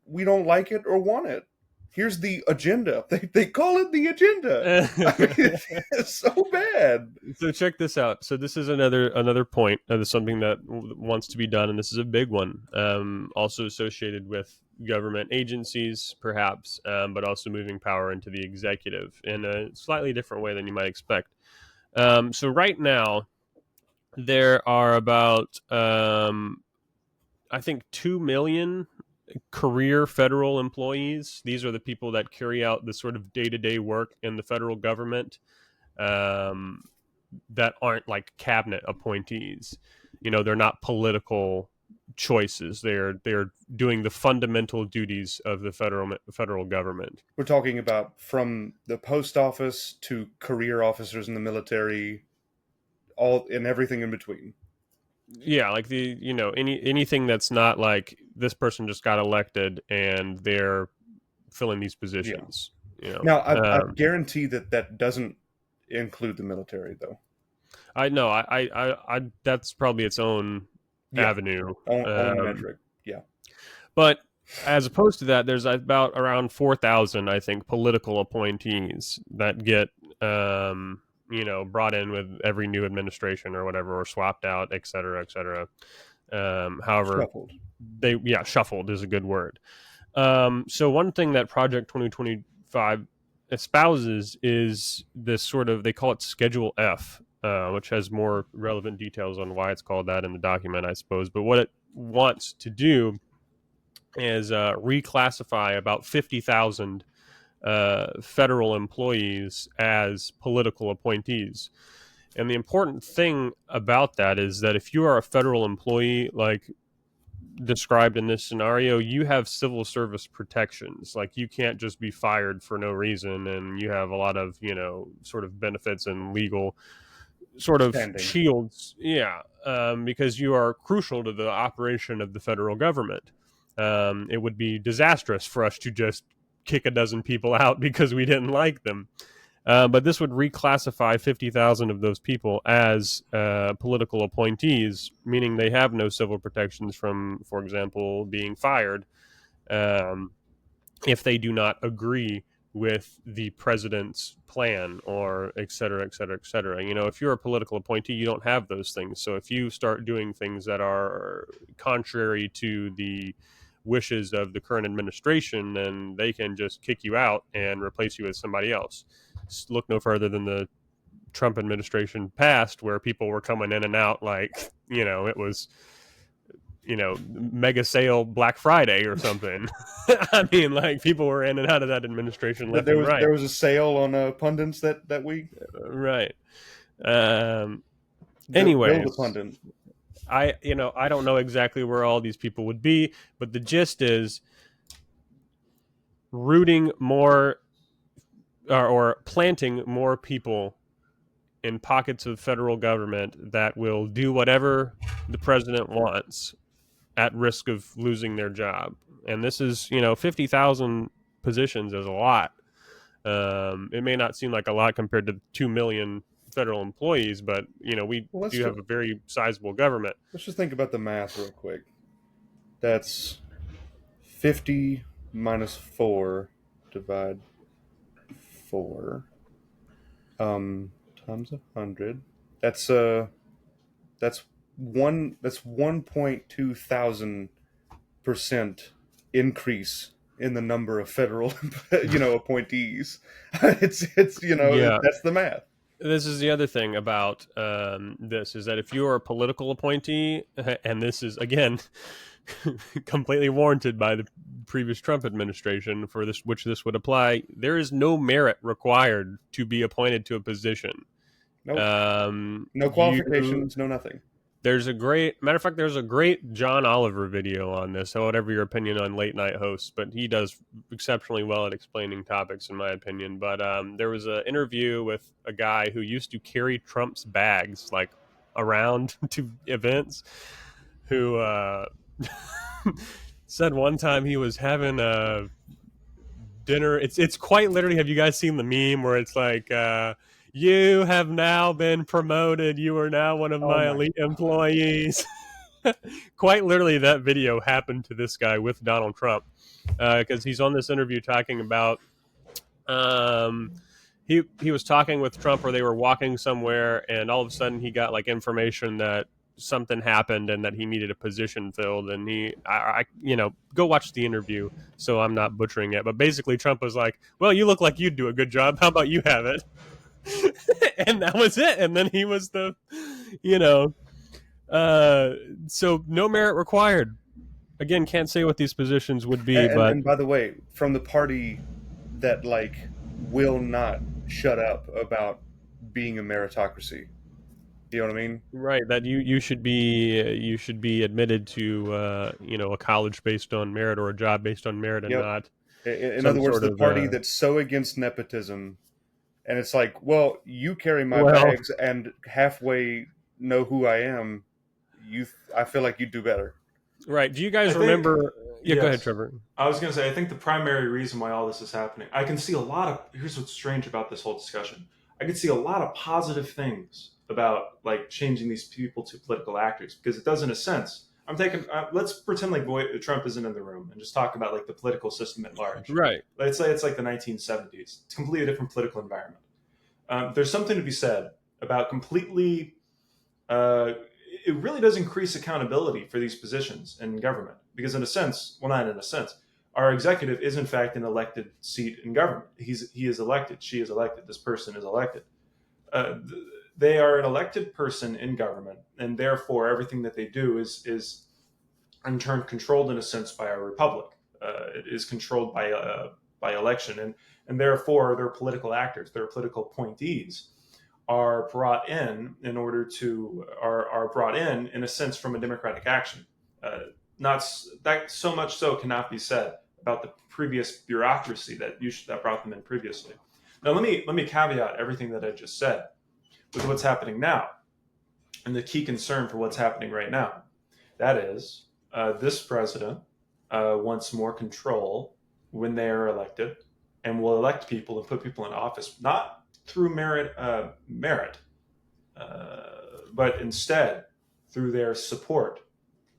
S2: We don't like it or want it. Here's the agenda. They call it the agenda. I mean, it's so bad.
S1: So check this out. So this is another point of something that wants to be done, and this is a big one. Also associated with government agencies, perhaps, but also moving power into the executive in a slightly different way than you might expect. So right now, there are about I think 2 million career federal employees. These are the people that carry out the sort of day-to-day work in the federal government, um, that aren't like cabinet appointees. They're not political choices. They're doing the fundamental duties of the federal government.
S2: We're talking about from the post office to career officers in the military, all and everything in between.
S1: Yeah, like anything that's not like this person just got elected and they're filling these
S2: Yeah.
S1: positions.
S2: Now, I guarantee that doesn't include the military, though.
S1: I know I that's probably its own
S2: Yeah,
S1: avenue.
S2: own metric. Yeah.
S1: But as opposed to that, there's about around 4,000, I think, political appointees that get brought in with every new administration or whatever, or swapped out, et cetera, et cetera. However,
S2: Shuffled.
S1: Shuffled is a good word. So one thing that Project 2025 espouses is this sort of, they call it Schedule F, which has more relevant details on why it's called that in the document, I suppose. But what it wants to do is reclassify about 50,000 federal employees as political appointees. And the important thing about that is that if you are a federal employee, like described in this scenario, you have civil service protections. Like, you can't just be fired for no reason, and you have a lot of, sort of benefits and legal sort of
S2: Standing.
S1: shields. Yeah, because you are crucial to the operation of the federal government. It would be disastrous for us to just kick a dozen people out because we didn't like them. But this would reclassify 50,000 of those people as political appointees, meaning they have no civil protections from, for example, being fired, if they do not agree with the president's plan, or et cetera, et cetera, et cetera. If you're a political appointee, you don't have those things. So if you start doing things that are contrary to the wishes of the current administration, then they can just kick you out and replace you with somebody else. Look no further than the Trump administration past, where people were coming in and out like, it was, mega sale Black Friday or something. I mean, like, people were in and out of that administration left and right.
S2: There was a sale on pundits that week.
S1: Right.
S2: Bill
S1: Anyways,
S2: the pundit.
S1: I don't know exactly where all these people would be, but the gist is rooting more, or planting more people in pockets of federal government that will do whatever the president wants at risk of losing their job. And this is, 50,000 positions is a lot. It may not seem like a lot compared to 2 million federal employees, but, we
S2: Well,
S1: do have a very sizable government.
S2: let's just think about the math real quick. That's 50 minus 4 divide 4 times 100. That's 1.2 thousand% increase in the number of federal appointees. it's
S1: Yeah.
S2: that's the math.
S1: This is the other thing about this is that if you are a political appointee, and this is, again, completely warranted by the previous Trump administration for this, which this would apply, there is no merit required to be appointed to a position.
S2: Nope. No qualifications, no nothing.
S1: There's a great John Oliver video on this. So whatever your opinion on late night hosts, but he does exceptionally well at explaining topics, in my opinion. But there was an interview with a guy who used to carry Trump's bags like around to events, who said one time he was having a dinner. It's quite literally. Have you guys seen the meme where it's like, you have now been promoted. You are now one of my elite employees. Quite literally, that video happened to this guy with Donald Trump, because he's on this interview talking about he was talking with Trump where they were walking somewhere, and all of a sudden he got like information that something happened and that he needed a position filled, and I go watch the interview so I'm not butchering it, but basically Trump was like, well, you look like you'd do a good job, how about you have it? And that was it. And then he was the so no merit required. Again, can't say what these positions would be.
S2: And by the way, from the party that will not shut up about being a meritocracy. You know what I mean?
S1: Right. That you should be admitted to a college based on merit or a job based on merit, and not.
S2: In other words, the party that's so against nepotism, and it's like, well, you carry my bags and halfway know who I am. I feel like you'd do better.
S1: Right. Do you guys remember? Yes. Go ahead, Trevor.
S3: I was going to say, I think the primary reason why all this is happening, I can see a lot of, here's what's strange about this whole discussion. I can see a lot of positive things about changing these people to political actors, because it does in a sense. I'm taking, let's pretend Trump isn't in the room and just talk about the political system at large.
S1: Right.
S3: Let's say it's the 1970s. It's a completely different political environment. There's something to be said about completely, it really does increase accountability for these positions in government, because in a sense, well, not in a sense, our executive is in fact an elected seat in government. He is elected. She is elected. This person is elected. They are an elected person in government, and therefore everything that they do is in turn controlled in a sense by our republic. It is controlled by election, and therefore their political actors, their political appointees, are brought in in a sense from a democratic action. Not that so much so cannot be said about the previous bureaucracy that brought them in previously. Now let me caveat everything that I just said with what's happening now, and the key concern for what's happening right now. That is, this president wants more control when they are elected, and will elect people and put people in office not through merit, but instead through their support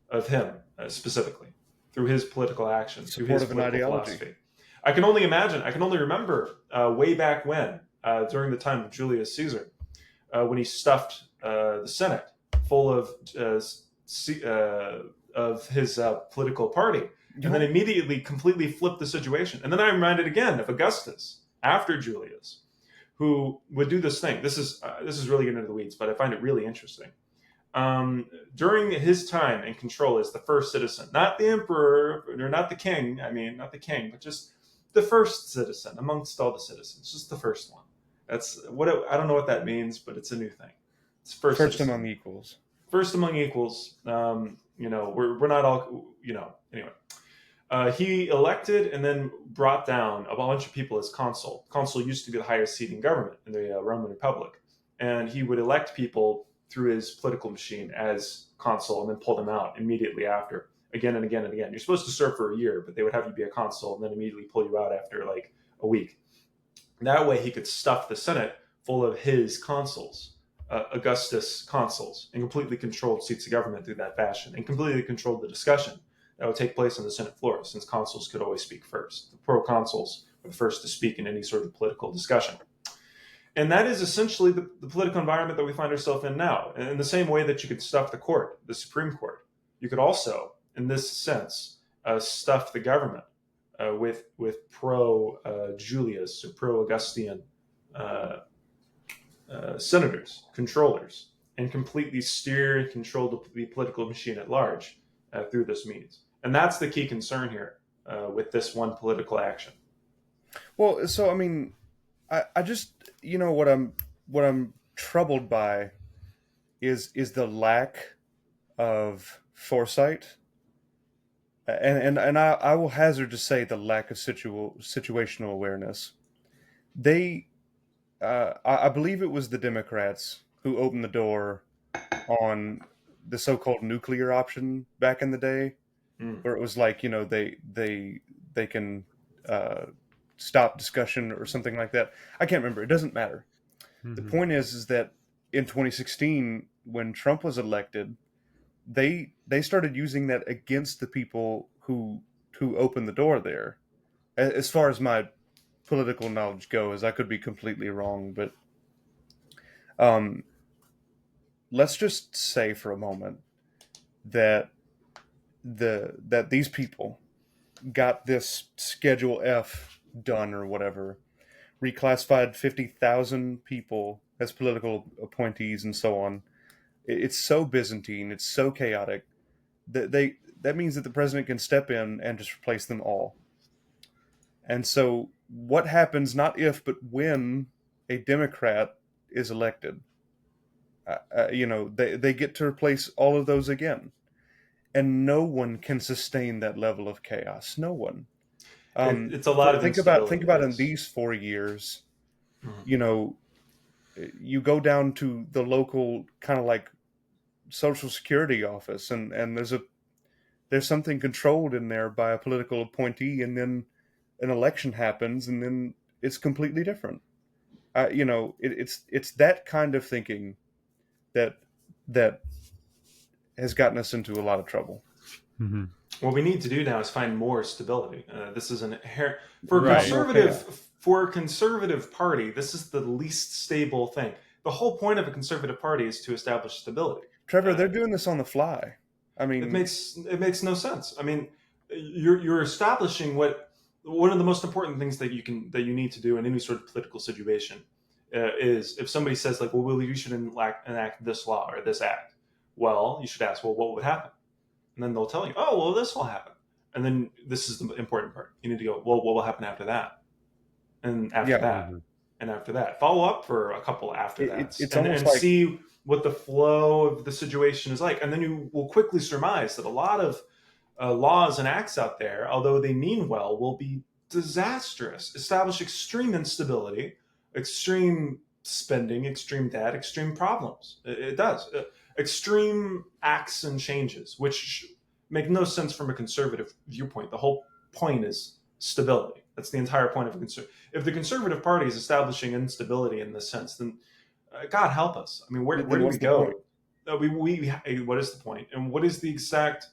S3: of him, specifically through his political actions, through his political philosophy. I can only remember way back when, during the time of Julius Caesar, when he stuffed the Senate full of his political party, and then immediately completely flipped the situation. And then I'm reminded again of Augustus after Julius, who would do this thing. This is really getting into the weeds, but I find it really interesting. During his time in control as the first citizen, not the emperor or not the king, but just the first citizen amongst all the citizens, just the first one. That's what I don't know what that means, but it's a new thing. It's first
S2: among equals.
S3: First among equals. We're not all, anyway. He elected and then brought down a bunch of people as consul. Consul used to be the highest seat in government in the Roman Republic. and he would elect people through his political machine as consul and then pull them out immediately after, again and again and again. You're supposed to serve for a year, but they would have you be a consul and then immediately pull you out after like a week. That way he could stuff the Senate full of his consuls, Augustus consuls, and completely controlled seats of government through that fashion, and completely controlled the discussion that would take place on the Senate floor, since consuls could always speak first. The proconsuls were the first to speak in any sort of political discussion. And that is essentially the political environment that we find ourselves in now. In the same way that you could stuff the court, the Supreme Court, you could also, in this sense, stuff the government with pro-Julius or pro-Augustan senators, controllers, and completely steer and control the political machine at large through this means. And that's the key concern here with this one political action.
S2: Well, so I mean, I just, you know, what I'm troubled by is the lack of foresight, and I will hazard to say the lack of situational awareness. They, I believe it was the Democrats who opened the door on the so-called nuclear option back in the day, where it was like, you know, they can stop discussion or something like that. I can't remember. It doesn't matter.
S1: Mm-hmm.
S2: The point is that in 2016, when Trump was elected, they started using that against the people who opened the door there. As far as my political knowledge goes, I could be completely wrong, but let's just say for a moment that these people got this Schedule F done or whatever, reclassified 50,000 people as political appointees and so on. It's so Byzantine, it's so chaotic that that means that the president can step in and just replace them all. And so what happens, not if, but when a Democrat is elected, you know, they get to replace all of those again. And no one can sustain that level of chaos. No one.
S3: It's a lot of
S2: think about in these 4 years, you know, you go down to the local kind of like Social Security office, and there's something controlled in there by a political appointee, and then an election happens, and then it's completely different. You know, it's that kind of thinking that has gotten us into a lot of trouble.
S1: Mm-hmm.
S3: What we need to do now is find more stability. This is an inherent for
S1: Right.
S3: for a conservative party. This is the least stable thing. The whole point of a conservative party is to establish stability.
S2: Trevor, they're doing this on the fly. I mean,
S3: it makes no sense. I mean, you're establishing one of the most important things that you need to do in any sort of political situation is if somebody says like, well, you should enact this law or this act. Well, you should ask, well, what would happen? And then they'll tell you, oh, well, this will happen. And then this is the important part. You need to go, well, what will happen after that? And after that, and after that. Follow up for a couple after that. And like, see what the flow of the situation is like. And then you will quickly surmise that a lot of laws and acts out there, although they mean well, will be disastrous, establish extreme instability, extreme spending, extreme debt, extreme problems. It does. Extreme acts and changes, which make no sense from a conservative viewpoint. The whole point is stability. That's the entire point of a conservative. If the conservative party is establishing instability in this sense, then God help us. I mean, where do we go? What is the point? And what is the exact?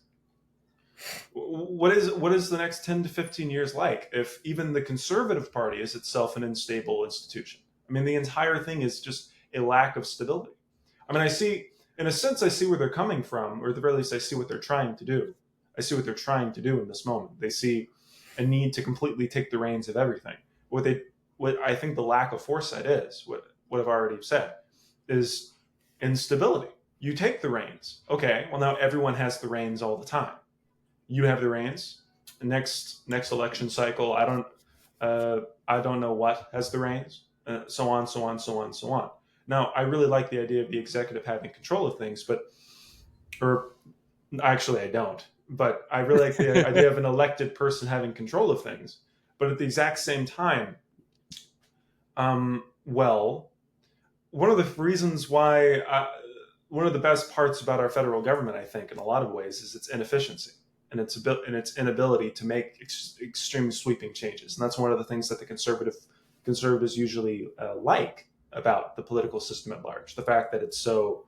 S3: What is the next 10 to 15 years like if even the conservative party is itself an unstable institution? I mean, the entire thing is just a lack of stability. I mean, in a sense, I see where they're coming from, or at the very least, I see what they're trying to do. I see what they're trying to do in this moment. They see a need to completely take the reins of everything. What I think the lack of foresight is, what I've already said, is instability. You take the reins. Okay, well now everyone has the reins all the time. You have the reins. Next election cycle, I don't know what has the reins. So on, so on, so on, so on. Now, I really like the idea of the executive having control of things, or actually I don't. But I really like the idea of an elected person having control of things. But at the exact same time, one of the reasons why one of the best parts about our federal government, I think, in a lot of ways, is its inefficiency and its inability to make extreme sweeping changes. And that's one of the things that the conservatives usually like about the political system at large. The fact that it's so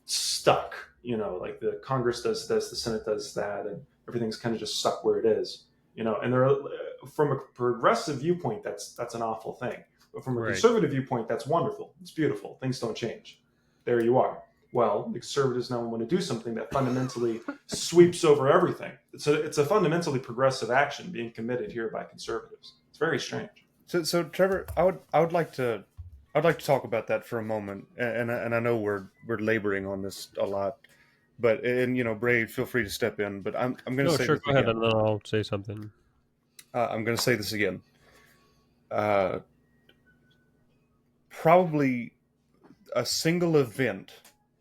S3: stuck, like the Congress does this, the Senate does that, and everything's kind of just stuck where it is. And from a progressive viewpoint, that's an awful thing. But from a
S1: Right.
S3: conservative viewpoint, that's wonderful. It's beautiful. Things don't change. There you are. Well, the conservatives now want to do something that fundamentally sweeps over everything. It's a fundamentally progressive action being committed here by conservatives. It's very strange.
S2: So Trevor, I would like to talk about that for a moment, and I know we're laboring on this a lot, but Brey, feel free to step in. But I'm going to
S1: No,
S2: say
S1: sure.
S2: this
S1: Go ahead,
S2: again.
S1: and then I'll say something.
S2: I'm going to say this again. Probably a single event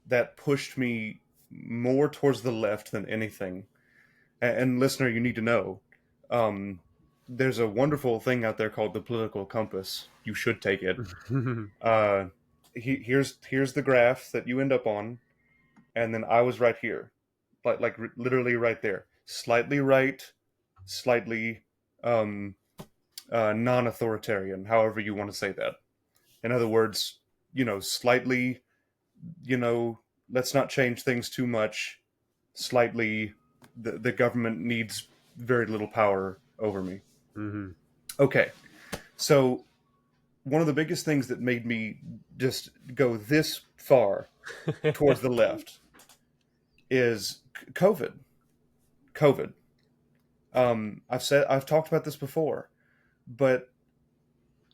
S2: that pushed me more towards the left than anything. And listener, you need to know, there's a wonderful thing out there called the political compass. You should take it. Here's the graph that you end up on, and then I was right here, like literally right there, slightly right, slightly non-authoritarian, however you want to say that. In other words, slightly, let's not change things too much. Slightly, the government needs very little power over me.
S1: Mm-hmm.
S2: Okay, so one of the biggest things that made me just go this far towards the left is COVID. COVID. I've talked about this before, but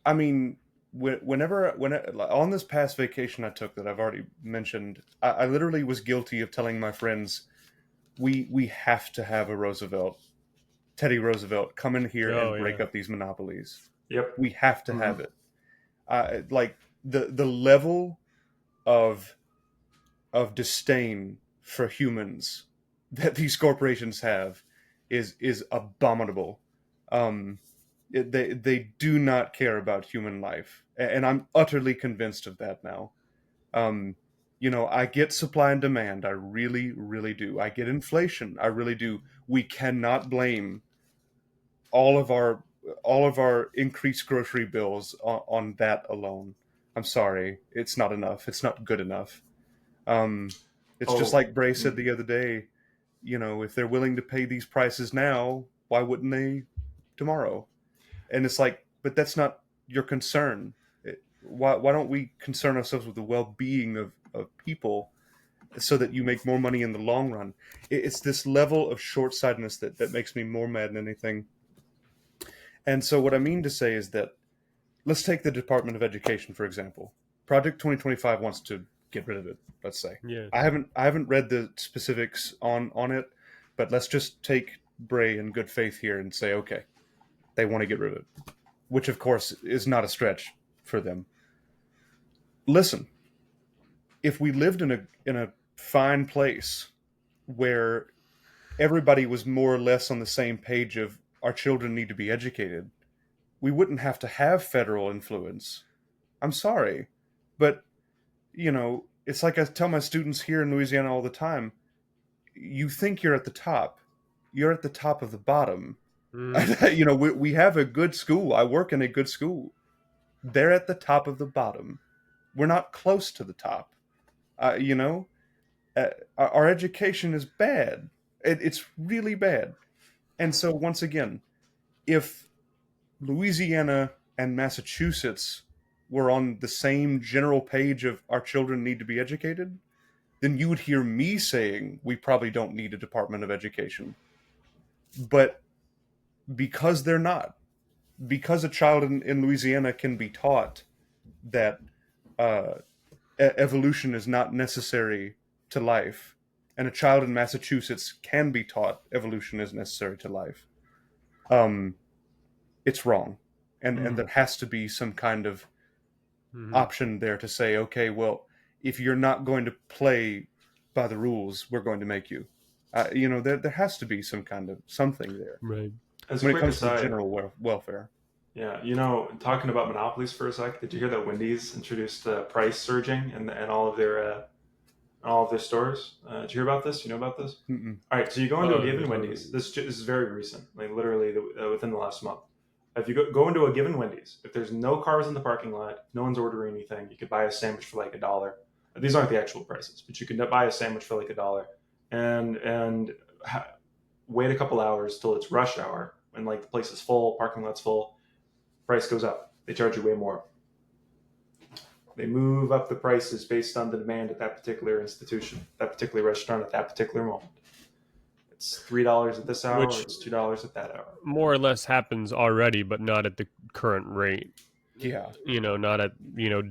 S2: I mean, whenever on this past vacation I took that I've already mentioned, I literally was guilty of telling my friends, we have to have a Teddy Roosevelt, come in here
S1: Oh
S2: and break
S1: yeah.
S2: up these monopolies.
S3: Yep.
S2: We have to have
S3: Mhm.
S2: it. Like the level of disdain for humans that these corporations have is abominable. They do not care about human life, and I'm utterly convinced of that now. Um, I get supply and demand. I really, really do. I get inflation. I really do. We cannot blame all of our increased grocery bills on that alone. I'm sorry, it's not enough. It's not good enough. Um, it's just
S3: Oh,
S2: like Brey said the other day. If they're willing to pay these prices now, why wouldn't they tomorrow? And it's like, but that's not your concern. Why don't we concern ourselves with the well-being of people so that you make more money in the long run? It's this level of short-sightedness that makes me more mad than anything. And so what I mean to say is that, let's take the Department of Education, for example. Project 2025 wants to get rid of it, let's say.
S1: Yeah.
S2: I haven't read the specifics on it, but let's just take Brey in good faith here and say, okay, they want to get rid of it, which of course is not a stretch for them. Listen, if we lived in a fine place where everybody was more or less on the same page of our children need to be educated, we wouldn't have to have federal influence. I'm sorry, but it's like I tell my students here in Louisiana all the time. You think you're at the top. You're at the top of the bottom.
S1: Mm.
S2: We have a good school. I work in a good school. They're at the top of the bottom. We're not close to the top. Uh, you know, our education is bad. It's really bad. And so once again, if Louisiana and Massachusetts were on the same general page of our children need to be educated, then you would hear me saying we probably don't need a Department of Education. But because they're not, because a child in Louisiana can be taught that uh, evolution is not necessary to life, and a child in Massachusetts can be taught evolution is necessary to life, um, it's wrong. And there has to be some kind of
S1: Mm-hmm.
S2: option there to say, okay, well, if you're not going to play by the rules, we're going to make you. There has to be some kind of something there
S1: Right.
S3: as a
S2: when it
S3: quick
S2: comes to
S3: aside,
S2: general welfare.
S3: Yeah, talking about monopolies for a sec, did you hear that Wendy's introduced price surging in all of their stores? Did you hear about this? You know about this?
S2: Mm-mm.
S3: All right, so you go into a given
S1: Uh,
S3: Wendy's. This is very recent, like literally within the last month. If you go into a given Wendy's, if there's no cars in the parking lot, no one's ordering anything, you could buy a sandwich for like $1. These aren't the actual prices, but you can buy a sandwich for like $1, and wait a couple hours till it's rush hour and like the place is full, parking lot's full. Price goes up. They charge you way more. They move up the prices based on the demand at that particular institution, that particular restaurant at that particular moment. It's $3 at this hour, or
S1: which
S3: it's $2 at that hour.
S1: more or less happens already, but not at the current rate.
S2: Yeah.
S1: Not at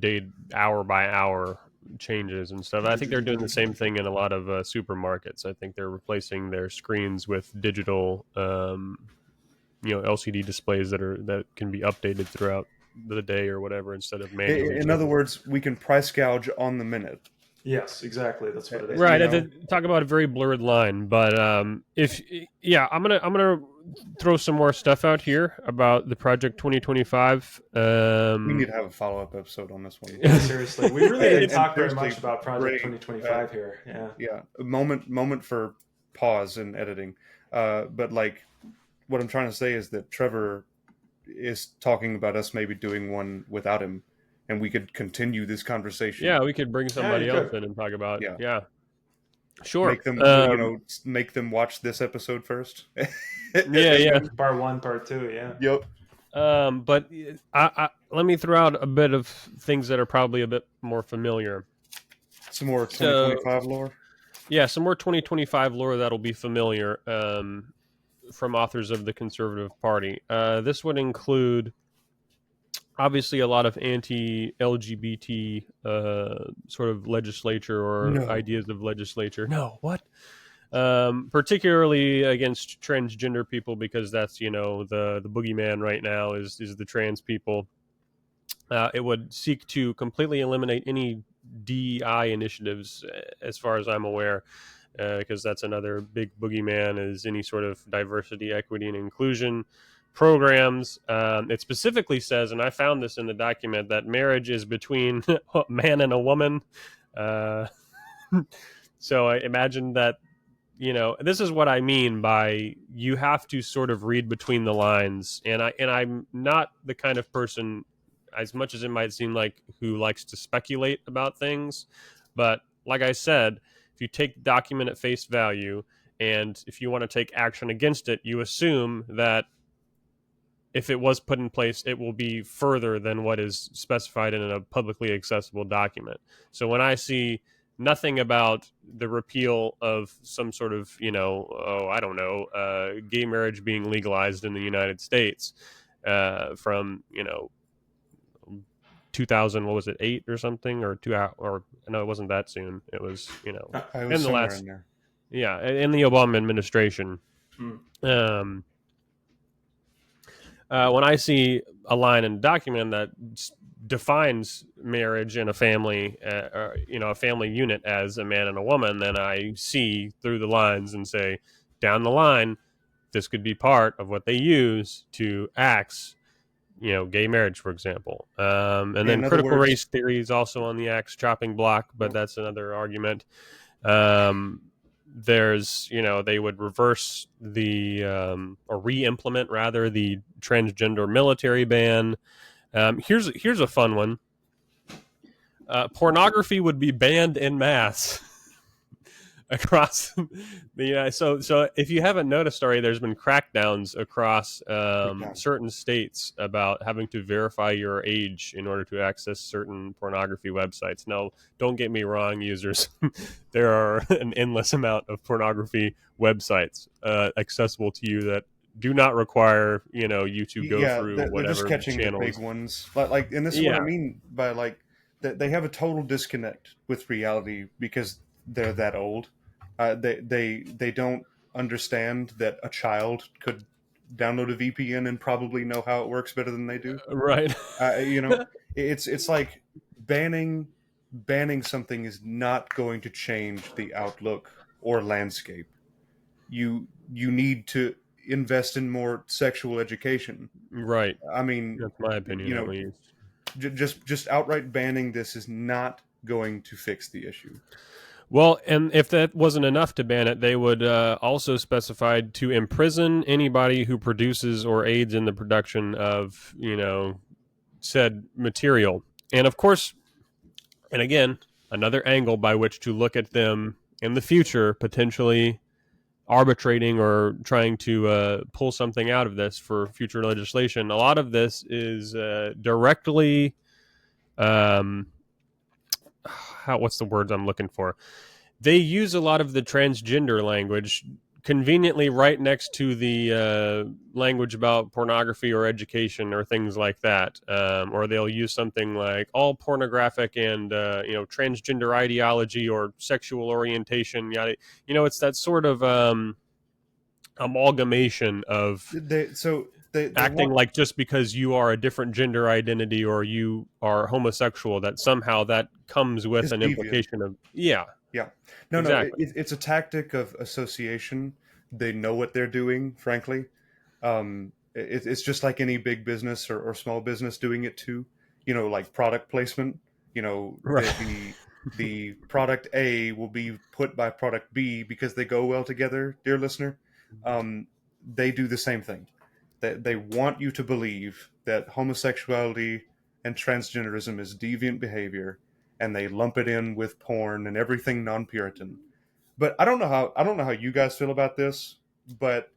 S1: day hour by hour changes and stuff. I think they're doing the same thing in a lot of supermarkets. I think they're replacing their screens with digital LCD displays that can be updated throughout the day or whatever, instead of manually
S2: In other
S1: changing.
S2: words, we can price gouge on the minute.
S3: Yes, exactly. That's what it is.
S1: Right.
S2: You
S1: I
S2: know?
S1: did talk about a very blurred line, but I'm gonna throw some more stuff out here about the Project 2025.
S2: We need to have a follow-up episode on this one.
S3: Yeah, seriously. We really didn't
S2: And
S3: talk very
S2: seriously,
S3: much about Project
S2: Brey,
S3: 2025 here. Yeah.
S2: Yeah, a moment for pause in editing. But like, what I'm trying to say is that Trevor is talking about us maybe doing one without him, and we could continue this conversation.
S1: Yeah, we could bring somebody
S3: you
S1: else
S3: could.
S1: in and talk about.
S2: Yeah.
S1: Yeah, sure.
S2: Make them, make them watch this episode first.
S1: Yeah.
S3: Part 1, part 2, yeah.
S2: Yep.
S1: But let me throw out a bit of things that are probably a bit more familiar.
S2: Some more 2025 lore.
S1: Yeah, some more 2025 lore that'll be familiar from authors of the Conservative Party. This would include, obviously, a lot of anti-LGBT sort of legislature or ideas of legislature. No, what? Particularly against transgender people, because that's the boogeyman right now is the trans people. It would seek to completely eliminate any DEI initiatives, as far as I'm aware, because that's another big boogeyman, is any sort of diversity, equity, and inclusion programs. It specifically says, and I found this in the document, that marriage is between a man and a woman. So I imagine that, this is what I mean by you have to sort of read between the lines. And I'm not the kind of person, as much as it might seem like, who likes to speculate about things. But like I said, if you take the document at face value, and if you want to take action against it, you assume that if it was put in place, it will be further than what is specified in a publicly accessible document. So when I see nothing about the repeal of some sort of, gay marriage being legalized in the United States from, 2000, what was it, 8 or something, or 2 or no, it wasn't that soon. It was,
S2: I was
S1: in the
S2: somewhere
S1: last,
S2: in there.
S1: yeah, in the Obama administration. When I see a line in a document that defines marriage and a family, a family unit as a man and a woman, then I see through the lines and say, down the line, this could be part of what they use to axe, gay marriage, for example. And then critical race theory is also on the axe chopping block, but that's another argument. There's, they would reverse the or re-implement rather the transgender military ban. Here's a fun one. Pornography would be banned en masse across the so if you haven't noticed already, there's been crackdowns across certain states about having to verify your age in order to access certain pornography websites. Now, don't get me wrong, users. There are an endless amount of pornography websites accessible to you that do not require you to go through whatever
S2: they're just catching
S1: channels.
S2: the big ones. Like, and this is what I mean by like that they have a total disconnect with reality because they're that old. They don't understand that a child could download a VPN and probably know how it works better than they do.
S1: Right.
S2: It's like banning something is not going to change the outlook or landscape. You need to invest in more sexual education.
S1: Right.
S2: I mean,
S1: That's my
S2: you
S1: opinion, at
S2: know,
S1: least.
S2: just outright banning this is not going to fix the issue.
S1: Well, and if that wasn't enough to ban it, they would also specify to imprison anybody who produces or aids in the production of, said material. And of course, and again, another angle by which to look at them in the future, potentially arbitrating or trying to pull something out of this for future legislation. A lot of this is directly, um, what's the words I'm looking for? They use a lot of the transgender language conveniently right next to the language about pornography or education or things like that. Or they'll use something like all pornographic and transgender ideology or sexual orientation. Yada. It's that sort of amalgamation of
S2: They
S1: acting
S2: want
S1: like just because you are a different gender identity or you are homosexual, that somehow that comes with
S2: is
S1: an
S2: deviant.
S1: implication of yeah.
S2: Yeah, no,
S1: Exactly.
S2: it's a tactic of association. They know what they're doing, frankly. It's just like any big business or small business doing it too. Like product placement.
S1: Right.
S2: The product A will be put by product B because they go well together, dear listener. They do the same thing. They want you to believe that homosexuality and transgenderism is deviant behavior, and they lump it in with porn and everything non-Puritan. But I don't know how you guys feel about this, but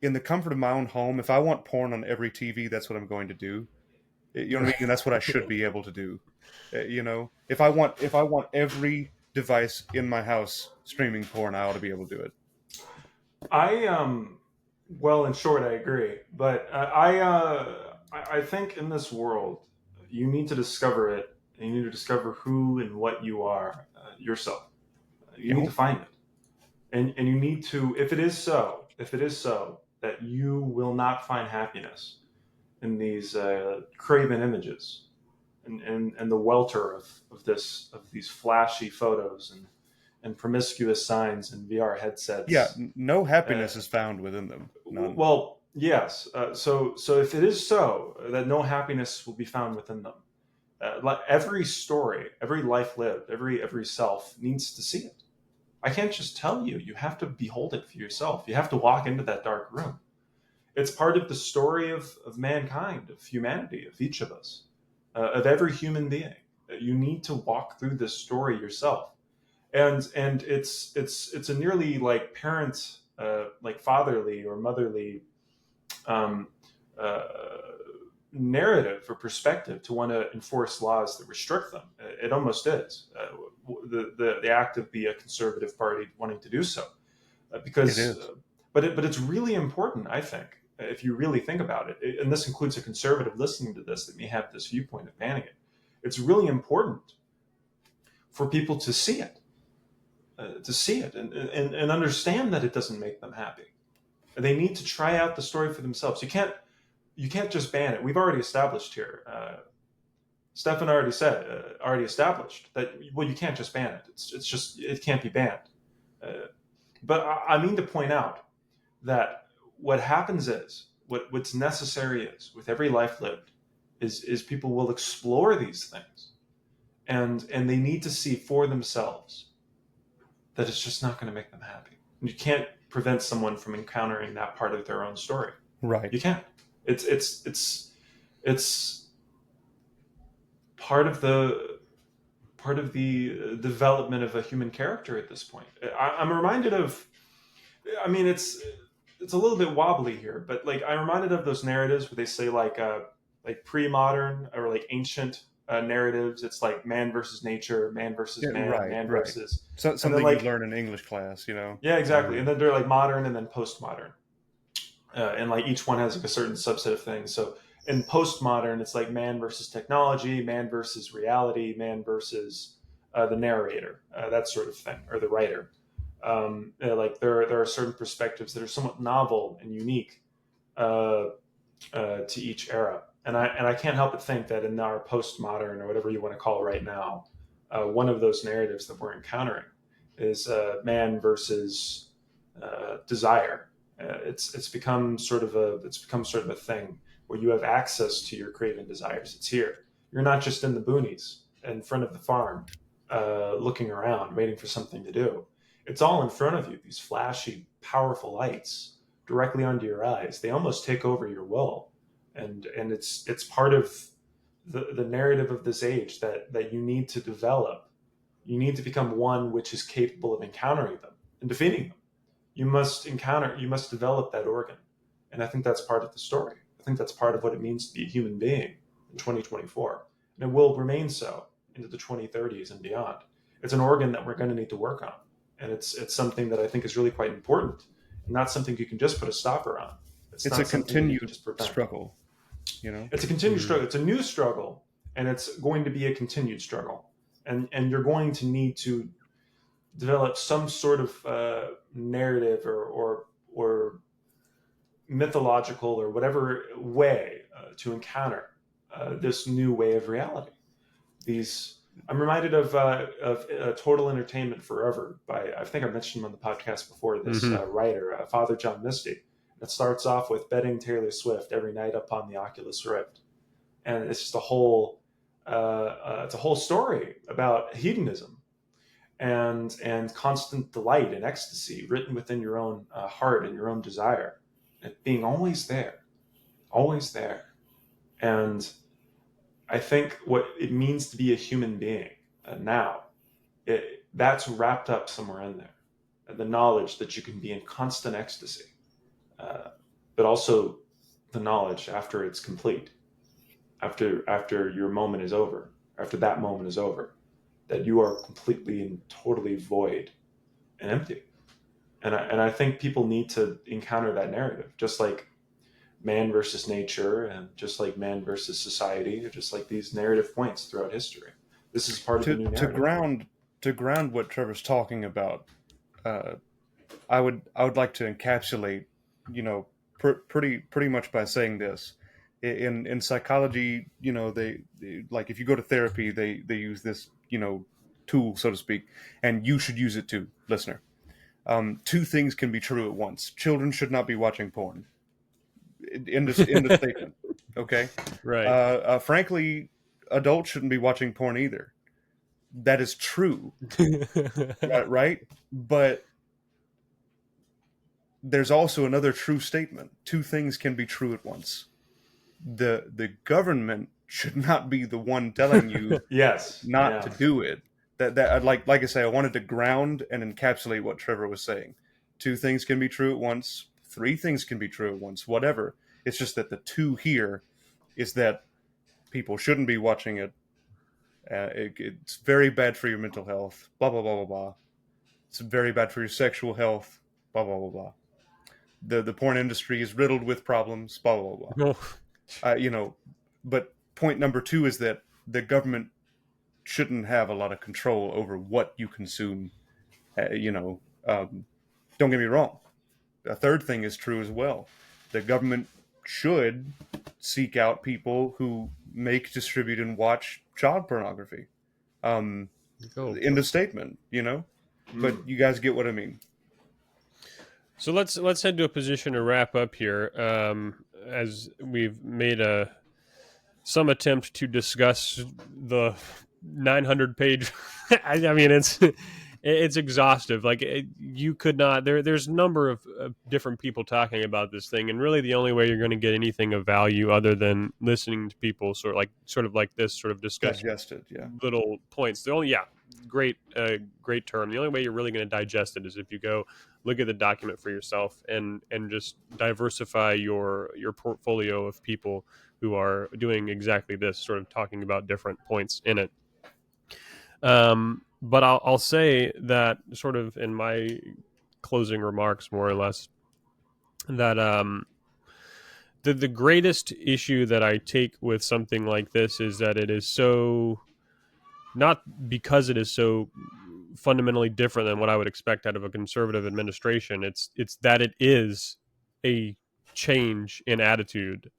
S2: in the comfort of my own home, if I want porn on every TV, that's what I'm going to do. You know what I mean? And that's what I should be able to do. If I want every device in my house streaming porn, I ought to be able to do it.
S3: Well, in short, I agree. But I think in this world, you need to discover it, and you need to discover who and what you are yourself. You need
S2: Yeah.
S3: to find it, and you need to. If it is so that you will not find happiness in these craven images, and the welter of these flashy photos and promiscuous signs and VR
S2: Yeah,
S3: headsets.
S2: no
S3: Uh,
S2: happiness is found within them. None.
S3: Well, yes. So if it is so that no happiness will be found within them, like every story, every life lived, every self needs to see it. I can't just tell you. You have to behold it for yourself. You have to walk into that dark room. It's part of the story of mankind, of humanity, of each of us, of every human being. You need to walk through this story yourself, and it's a nearly like parent, like fatherly or motherly um, uh, narrative or perspective to want to enforce laws that restrict them. It almost is the act of the conservative party wanting to do so,
S2: It
S3: because
S2: is.
S3: but it's really important, I think, if you really think about it, and this includes a conservative listening to this that may have this viewpoint of banning it. It's really important for people to see it and understand that it doesn't make them happy. They need to try out the story for themselves. You can't just ban it. We've already established here. Stefan already established that, well, you can't just ban it. It's just it can't be banned. But I mean to point out that what happens is what's necessary is with every life lived is people will explore these things, and they need to see for themselves that it's just not going to make them happy. You can't prevent someone from encountering that part of their own story.
S2: Right.
S3: You can't. It's part of the development of a human character at this point. I'm reminded of. I mean, it's a little bit wobbly here, but like I'm reminded of those narratives where they say like pre-modern or like ancient narratives. It's like man versus nature, man versus
S2: Yeah,
S3: man,
S2: right.
S3: man
S2: Right.
S3: versus,
S2: So,
S3: and then
S2: something you
S3: like
S2: learn in English class.
S3: yeah, exactly. And then they're like modern and then postmodern. And like each one has like a certain subset of things. So in postmodern, it's like man versus technology, man versus reality, man versus the narrator, that sort of thing, or the writer. Like there are certain perspectives that are somewhat novel and unique uh, to each era. And I can't help but think that in our postmodern or whatever you want to call it right now, one of those narratives that we're encountering is man versus desire. It's become sort of a thing where you have access to your craven desires. It's here. You're not just in the boonies in front of the farm, looking around, waiting for something to do. It's all in front of you, these flashy, powerful lights directly under your eyes. They almost take over your will. And it's part of the narrative of this age that you need to develop. You need to become one which is capable of encountering them and defeating them. You must develop that organ. And I think that's part of the story. I think that's part of what it means to be a human being in 2024. And it will remain so into the 2030s and beyond. It's an organ that we're going to need to work on. And it's something that I think is really quite important, and not something you can just put a stopper on.
S2: It's a continued struggle, you know?
S3: It's a continued struggle. It's a new struggle, and it's going to be a continued struggle. And you're going to need to develop some sort of narrative or mythological or whatever way to encounter this new way of reality. I'm reminded of Total Entertainment Forever by, I think I mentioned him on the podcast before, this writer, Father John Misty. It starts off with betting Taylor Swift every night upon the Oculus Rift, and it's just it's a whole story about hedonism and constant delight and ecstasy written within your own heart and your own desire, and being always there, and I think what it means to be a human being now, that's wrapped up somewhere in there. The knowledge that you can be in constant ecstasy, but also the knowledge after it's complete, after your moment is over, after that moment is over, that you are completely and totally void and empty. And I think people need to encounter that narrative, just like man versus nature, and just like man versus society, or just like these narrative points throughout history. This is part of the new narrative.
S2: To ground what Trevor's talking about, I would like to encapsulate, pretty much by saying this. In psychology, they like, if you go to therapy, they use this, tool, so to speak, and you should use it too, listener. Two things can be true at once. Children should not be watching porn. In the statement, okay?
S1: Right.
S2: Frankly, adults shouldn't be watching porn either. That is true, right? But there's also another true statement. Two things can be true at once. The government should not be the one telling you not to do it. That like I say, I wanted to ground and encapsulate what Trevor was saying. Two things can be true at once. Three things can be true at once, whatever. It's just that the two here is that people shouldn't be watching it. It's very bad for your mental health, blah, blah, blah, blah, blah. It's very bad for your sexual health, blah, blah, blah, blah. The porn industry is riddled with problems, blah, blah, blah, blah. But point number two is that the government shouldn't have a lot of control over what you consume. Don't get me wrong. A third thing is true as well. The government should seek out people who make, distribute, and watch child pornography. In the statement, But you guys get what I mean.
S1: So let's head to a position to wrap up here, as we've made some attempt to discuss the 900-page. I mean, it's exhaustive. Like, you could not. There's a number of different people talking about this thing, and really the only way you're going to get anything of value other than listening to people sort of like this, sort of discuss little points. Great term. The only way you're really going to digest it is if you go look at the document for yourself and just diversify your portfolio of people who are doing exactly this, sort of talking about different points in it. But I'll say that, sort of in my closing remarks, more or less, that the greatest issue that I take with something like this is that it is so, not because it is so fundamentally different than what I would expect out of a conservative administration. It's that it is a change in attitude.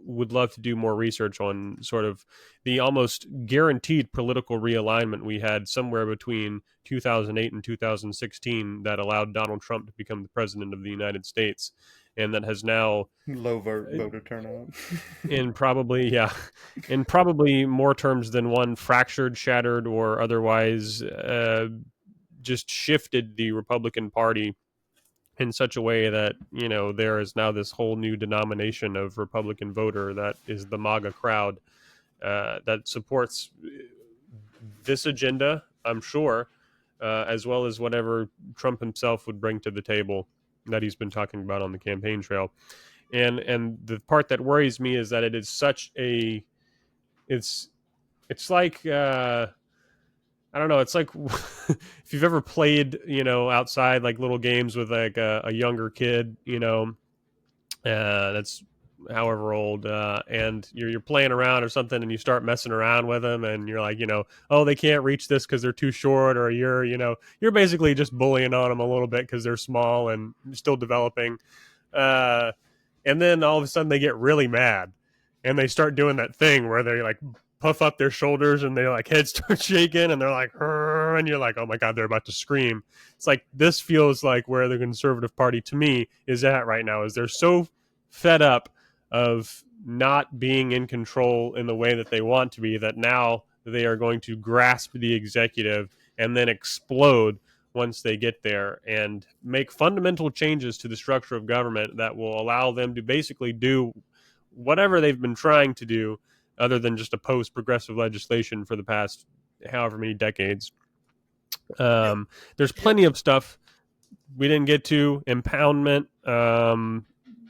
S1: would love to do more research on sort of the almost guaranteed political realignment we had somewhere between 2008 and 2016 that allowed Donald Trump to become the president of the United States, and that has now
S2: Low voter turnout.
S1: in probably more terms than one, fractured, shattered, or otherwise just shifted the Republican Party in such a way that, you know, there is now this whole new denomination of Republican voter that is the MAGA crowd, that supports this agenda, I'm sure, as well as whatever Trump himself would bring to the table that he's been talking about on the campaign trail. And the part that worries me is that it is such a it's like I don't know. It's like if you've ever played, you know, outside like little games with like a younger kid, you know, that's however old, and you're playing around or something, and you start messing around with them, and you're like, you know, oh, they can't reach this because they're too short, or you're basically just bullying on them a little bit because they're small and still developing. Uh, and then all of a sudden they get really mad, and they start doing that thing where they like puff up their shoulders and their like heads start shaking, and they're like, and you're like, oh my god, they're about to scream. It's like this feels like where the Conservative Party to me is at right now. Is they're so fed up of not being in control in the way that they want to be that now they are going to grasp the executive and then explode once they get there and make fundamental changes to the structure of government that will allow them to basically do whatever they've been trying to do other than just oppose progressive legislation for the past however many decades. There's plenty of stuff we didn't get to. Impoundment,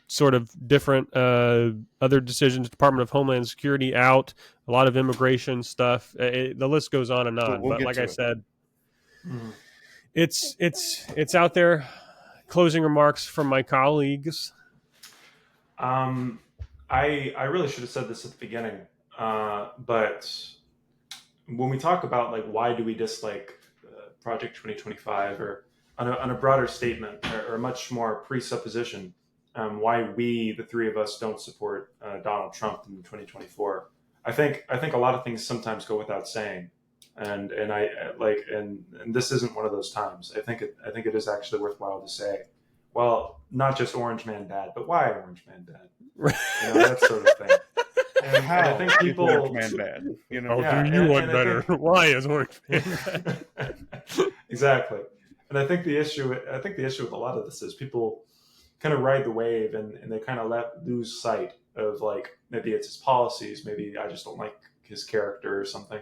S1: sort of different other decisions. Department of Homeland Security out. A lot of immigration stuff. The list goes on and on.
S2: We'll
S1: but
S2: get
S1: like
S2: to
S1: I
S2: it.
S1: said, it's out there. Closing remarks from my colleagues.
S3: I really should have said this at the beginning, but when we talk about like why do we dislike Project 2025, or on a broader statement or a much more presupposition, why we, the three of us, don't support Donald Trump in 2024. I think a lot of things sometimes go without saying, and I like and this isn't one of those times. I think it is actually worthwhile to say, well, not just Orange Man bad, but why Orange Man bad? You know, that sort of thing. And I think people,
S2: Orange Man bad, you know.
S1: Oh,
S3: Yeah,
S1: do you
S3: and
S1: want
S3: I
S1: better?
S3: think-
S1: Why is Orange Man bad?
S3: Exactly. And I think the issue with a lot of this is people kind of ride the wave, and they kind of lose sight of, like, maybe it's his policies, maybe I just don't like his character or something.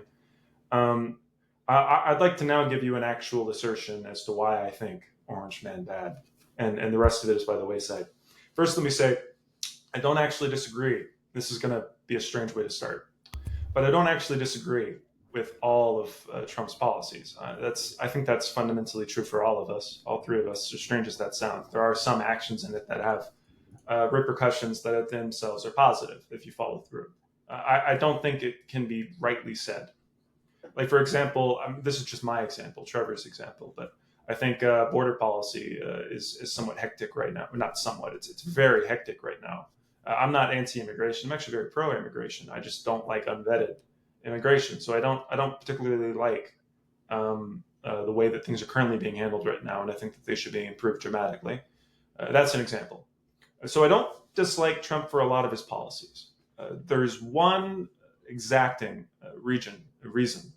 S3: I'd like to now give you an actual assertion as to why I think Orange Man bad, and the rest of it is by the wayside. First, let me say I don't actually disagree. This is going to be a strange way to start, but I don't actually disagree with all of Trump's policies. I think that's fundamentally true for all of us, all three of us, as strange as that sounds. There are some actions in it that have repercussions that themselves are positive if you follow through. I don't think it can be rightly said. Like, for example, this is just my example, Trevor's example, but I think border policy is somewhat hectic right now. Not somewhat, it's very hectic right now. I'm not anti-immigration. I'm actually very pro-immigration. I just don't like unvetted immigration. So I don't particularly like the way that things are currently being handled right now, and I think that they should be improved dramatically. That's an example. So I don't dislike Trump for a lot of his policies. There's one exacting reason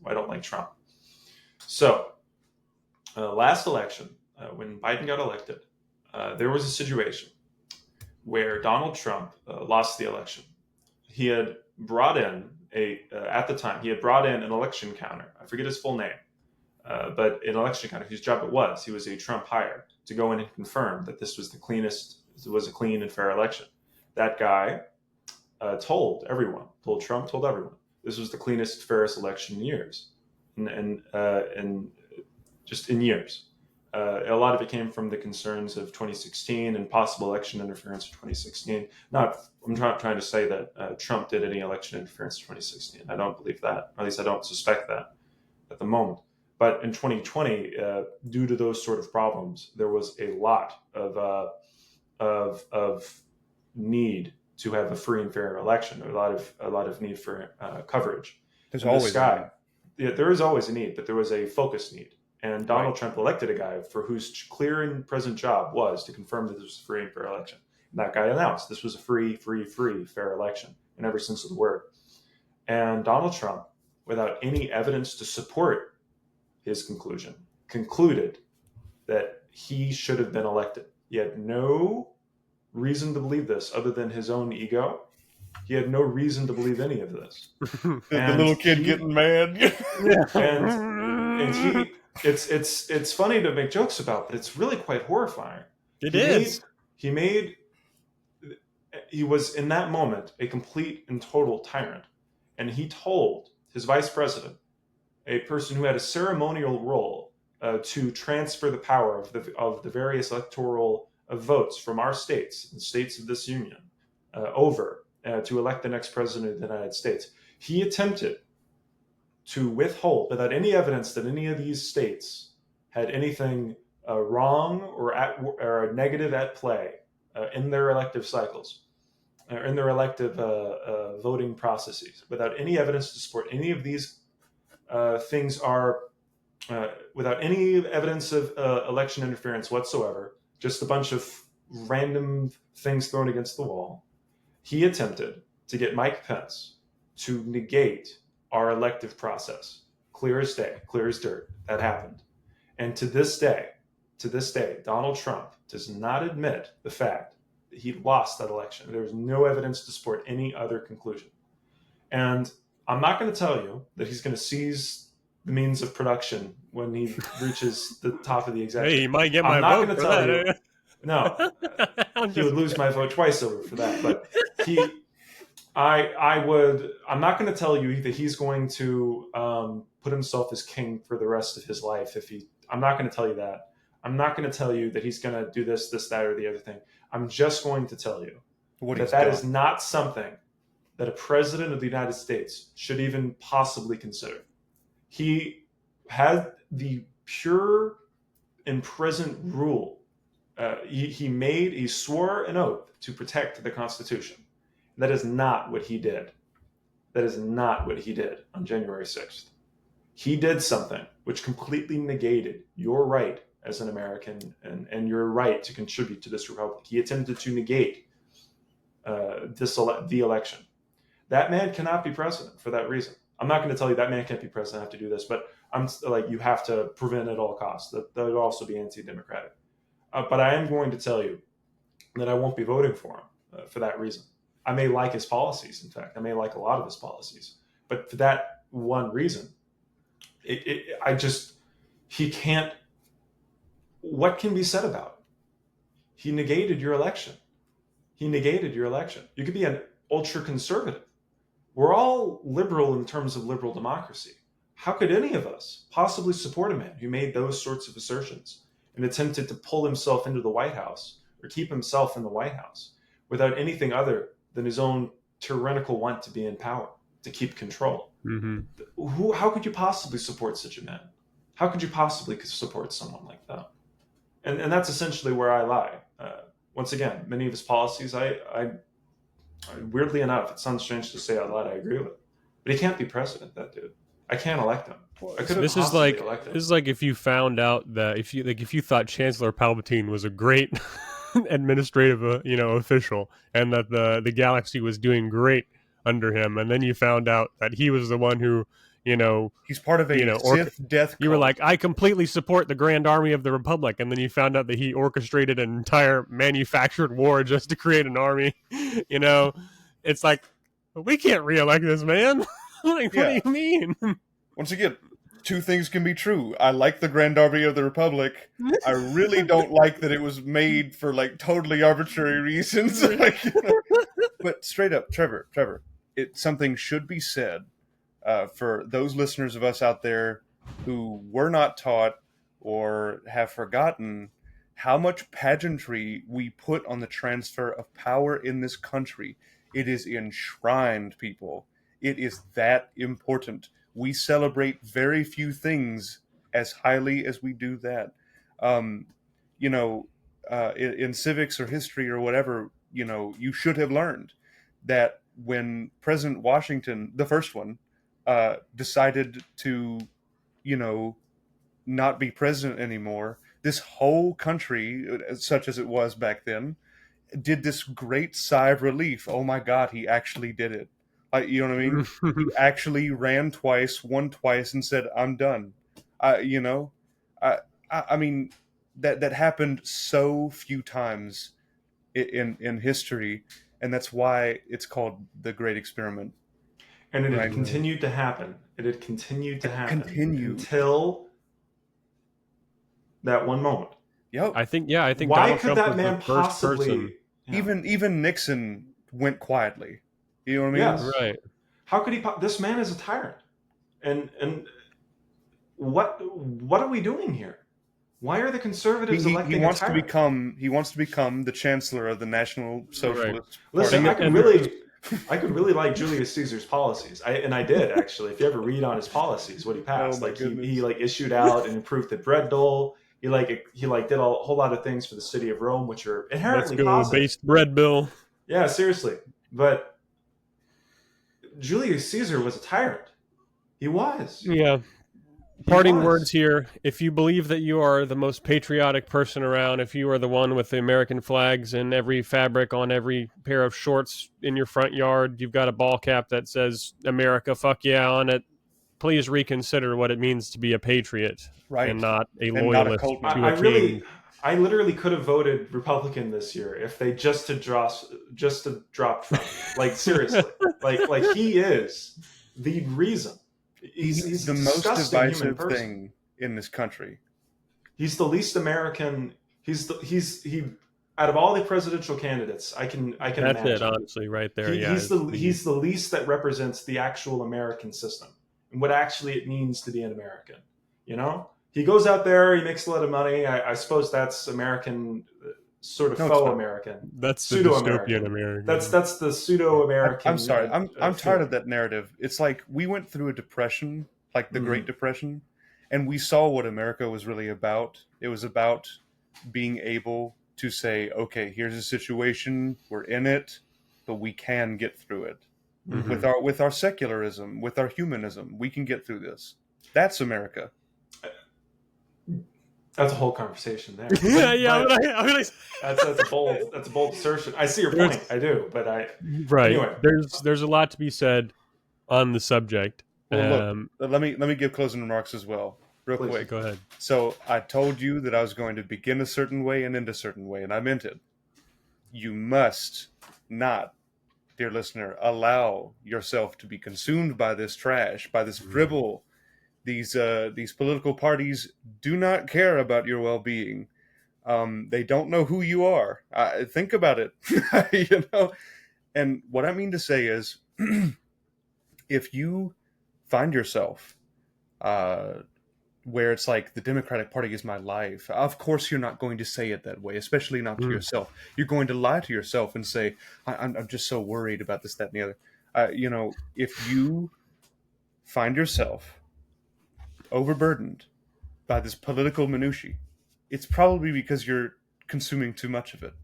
S3: why I don't like Trump. So last election, when Biden got elected, there was a situation where Donald Trump lost the election. He had brought in at the time, he had brought in an election counter. I forget his full name, but an election counter, whose job it was, he was a Trump hire to go in and confirm that this was it was a clean and fair election. That guy told Trump told everyone, this was the cleanest, fairest election in years, and just in years. A lot of it came from the concerns of 2016 and possible election interference in 2016. I'm not trying to say that Trump did any election interference in 2016. I don't believe that. At least I don't suspect that at the moment. But in 2020, due to those sort of problems, there was a lot of need to have a free and fair election. A lot of need for coverage.
S2: There's
S3: In
S2: always
S3: this guy, there is always a need, but there was a focus need. And Donald
S2: Right.
S3: Trump elected a guy for whose clear and present job was to confirm that this was a free and fair election. And that guy announced this was a free, fair election in every sense of the word. And Donald Trump, without any evidence to support his conclusion, concluded that he should have been elected. He had no reason to believe this other than his own ego. He had no reason to believe any of this.
S2: The little kid getting mad.
S3: And he, it's funny to make jokes about, but it's really quite horrifying. He was in that moment a complete and total tyrant, and he told his vice president, a person who had a ceremonial role, to transfer the power of the various electoral votes from our states, the states of this union, over to elect the next president of the United States. He attempted to withhold, without any evidence that any of these states had anything wrong or negative at play in their elective cycles, or in their elective voting processes, without any evidence to support any of these things are, without any evidence of election interference whatsoever, just a bunch of random things thrown against the wall, he attempted to get Mike Pence to negate our elective process. Clear as day, clear as dirt. That happened. And to this day, Donald Trump does not admit the fact that he lost that election. There's no evidence to support any other conclusion. And I'm not going to tell you that he's going to seize the means of production when he reaches the top of the executive.
S1: Hey, you might get my vote. I'm not going to tell you.
S3: No, he would lose my vote twice over for that. But I'm not going to tell you that he's going to put himself as king for the rest of his life. I'm not going to tell you that. I'm not going to tell you that he's going to do this, that, or the other thing. I'm just going to tell you that is not something that a president of the United States should even possibly consider. He had the pure and present rule. He swore an oath to protect the Constitution. That is not what he did. That is not what he did on January 6th. He did something which completely negated your right as an American and your right to contribute to this republic. He attempted to negate the election. That man cannot be president for that reason. I'm not going to tell you that man can't be president, I have to do this, but I'm like, you have to prevent at all costs. That would also be anti-democratic. But I am going to tell you that I won't be voting for him for that reason. I may like his policies. In fact, I may like a lot of his policies, but for that one reason, he can't. What can be said about it? He negated your election. You could be an ultra conservative. We're all liberal in terms of liberal democracy. How could any of us possibly support a man who made those sorts of assertions and attempted to pull himself into the White House or keep himself in the White House without anything other than his own tyrannical want to be in power, to keep control? Mm-hmm. How could you possibly support such a man? How could you possibly support someone like that? And that's essentially where I lie. Once again, many of his policies, I weirdly enough, it sounds strange to say out loud, I agree with. But he can't be president, that dude. I can't elect him.
S1: This is like if you found out that if you thought Chancellor Palpatine was a great administrative official and that the galaxy was doing great under him, and then you found out that he was the one who
S2: he's part of a Sith death cult.
S1: You were like, I completely support the Grand Army of the Republic, and then you found out that he orchestrated an entire manufactured war just to create an army. It's like, we can't reelect this man. Like, what do you mean?
S2: Once again, two things can be true. I like the Grand Army of the Republic. I really don't like that it was made for like totally arbitrary reasons. But straight up, Trevor, something should be said for those listeners of us out there who were not taught or have forgotten how much pageantry we put on the transfer of power in this country. It is enshrined, people. It is that important. We celebrate very few things as highly as we do that. In civics or history or whatever, you should have learned that when President Washington, the first one, decided to, you know, not be president anymore, this whole country, such as it was back then, did this great sigh of relief. Oh my God, he actually did it. Like, you know what I mean? He actually ran twice, won twice, and said, "I'm done." You know, I, I mean, that happened so few times in history, and that's why it's called the Great Experiment.
S3: And it had
S2: Right?
S3: continued to happen. It had continued to happen
S2: Continued.
S3: until that one moment.
S2: Yep.
S1: I think Why Donald
S3: could
S1: Trump
S3: that
S1: was
S3: man
S1: the first
S3: possibly?
S1: person.
S3: Yeah.
S2: Even Nixon went quietly. You know what I mean?
S3: Yes.
S1: Right.
S3: How could he? This man is a tyrant. And what are we doing here? Why are the conservatives electing
S2: he wants
S3: a tyrant?
S2: he wants to become the chancellor of the National Socialist
S3: Listen,
S2: Party.
S3: I could really like Julius Caesar's policies. I did actually. If you ever read on his policies, what he passed,
S2: Oh my
S3: like
S2: goodness.
S3: he like issued out and improved the bread dole. He did a whole lot of things for the city of Rome, which are inherently
S1: Let's go
S3: positive.
S1: based bread bill.
S3: Yeah, seriously. But Julius Caesar was a tyrant. He was.
S1: Yeah. Parting words here. If you believe that you are the most patriotic person around, if you are the one with the American flags and every fabric on every pair of shorts in your front yard, you've got a ball cap that says America, fuck yeah on it, please reconsider what it means to be a patriot,
S2: right,
S1: and not a
S2: and
S1: loyalist
S2: not a cult
S1: to a king.
S3: I literally could have voted Republican this year if they just to drop Trump. Like seriously, like he is the reason. He's
S2: the most divisive thing in this country.
S3: He's the least American. He out of all the presidential candidates, I can
S1: That's
S3: imagine.
S1: it, honestly, right there.
S3: He's the least that represents the actual American system and what actually it means to be an American. You know, he goes out there, he makes a lot of money. I suppose that's American, sort of faux American.
S1: That's the dystopian American.
S3: That's the pseudo American.
S2: I'm sorry. I'm tired of that narrative. It's like we went through a depression, like the Great Depression, and we saw what America was really about. It was about being able to say, okay, here's a situation, we're in it, but we can get through it. With our secularism, with our humanism, we can get through this. That's America.
S3: That's a whole conversation there.
S1: Yeah.
S3: That's a bold assertion. I see your point. I do, but anyway.
S1: There's a lot to be said on the subject.
S2: Well, look, let me give closing remarks as well, real quick.
S1: Go ahead.
S2: So I told you that I was going to begin a certain way and end a certain way, and I meant it. You must not, dear listener, allow yourself to be consumed by this trash, by this dribble. These political parties do not care about your well-being. They don't know who you are. Think about it, you know. And what I mean to say is, if you find yourself where it's like the Democratic Party is my life, of course you're not going to say it that way, especially not to yourself. You're going to lie to yourself and say, I'm just so worried about this, that, and the other. You know, if you find yourself overburdened by this political minutiae, it's probably because you're consuming too much of it,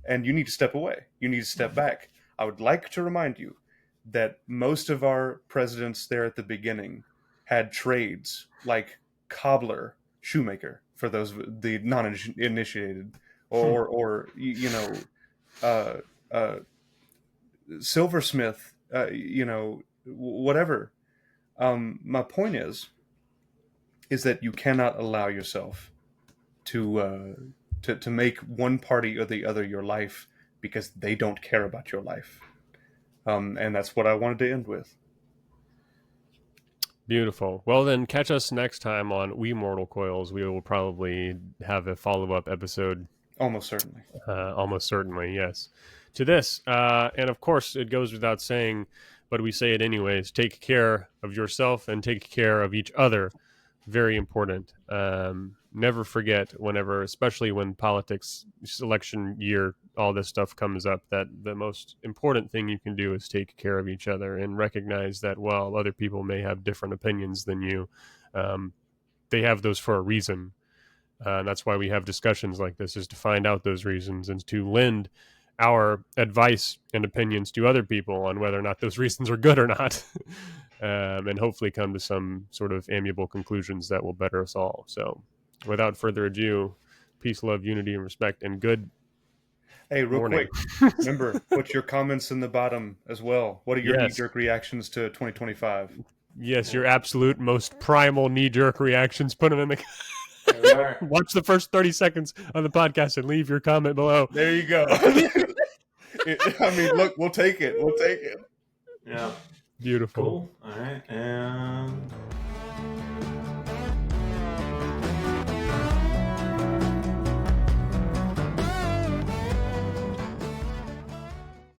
S2: and you need to step away. You need to step back. I would like to remind you that most of our presidents there at the beginning had trades like cobbler, shoemaker, for those the non-initiated, or you know, silversmith, you know, whatever. My point is that you cannot allow yourself to make one party or the other your life, because they don't care about your life. And that's what I wanted to end with.
S1: Beautiful. Well, then catch us next time on We Mortal Coils. We will probably have a follow-up episode.
S2: Almost certainly.
S1: Almost certainly, yes. To this. And of course, it goes without saying, but we say it anyways, take care of yourself and take care of each other. Very important. Never forget whenever, especially when politics, election year, all this stuff comes up, that the most important thing you can do is take care of each other and recognize that while other people may have different opinions than you, they have those for a reason. And that's why we have discussions like this, is to find out those reasons and to lend our advice and opinions to other people on whether or not those reasons are good or not, and hopefully come to some sort of amiable conclusions that will better us all. So, without further ado, peace, love, unity, and respect, and good
S2: Hey, real
S1: morning.
S2: quick, remember, put your comments in the bottom as well. What are your
S1: Yes.
S2: knee-jerk reactions to 2025?
S1: Yes, your absolute most primal knee-jerk reactions. Put them in the.
S3: There we are.
S1: Watch the first 30 seconds on the podcast and leave your comment below.
S2: There you go. I mean, look, we'll take it. We'll take it.
S3: Yeah.
S1: Beautiful.
S3: Cool. All right. And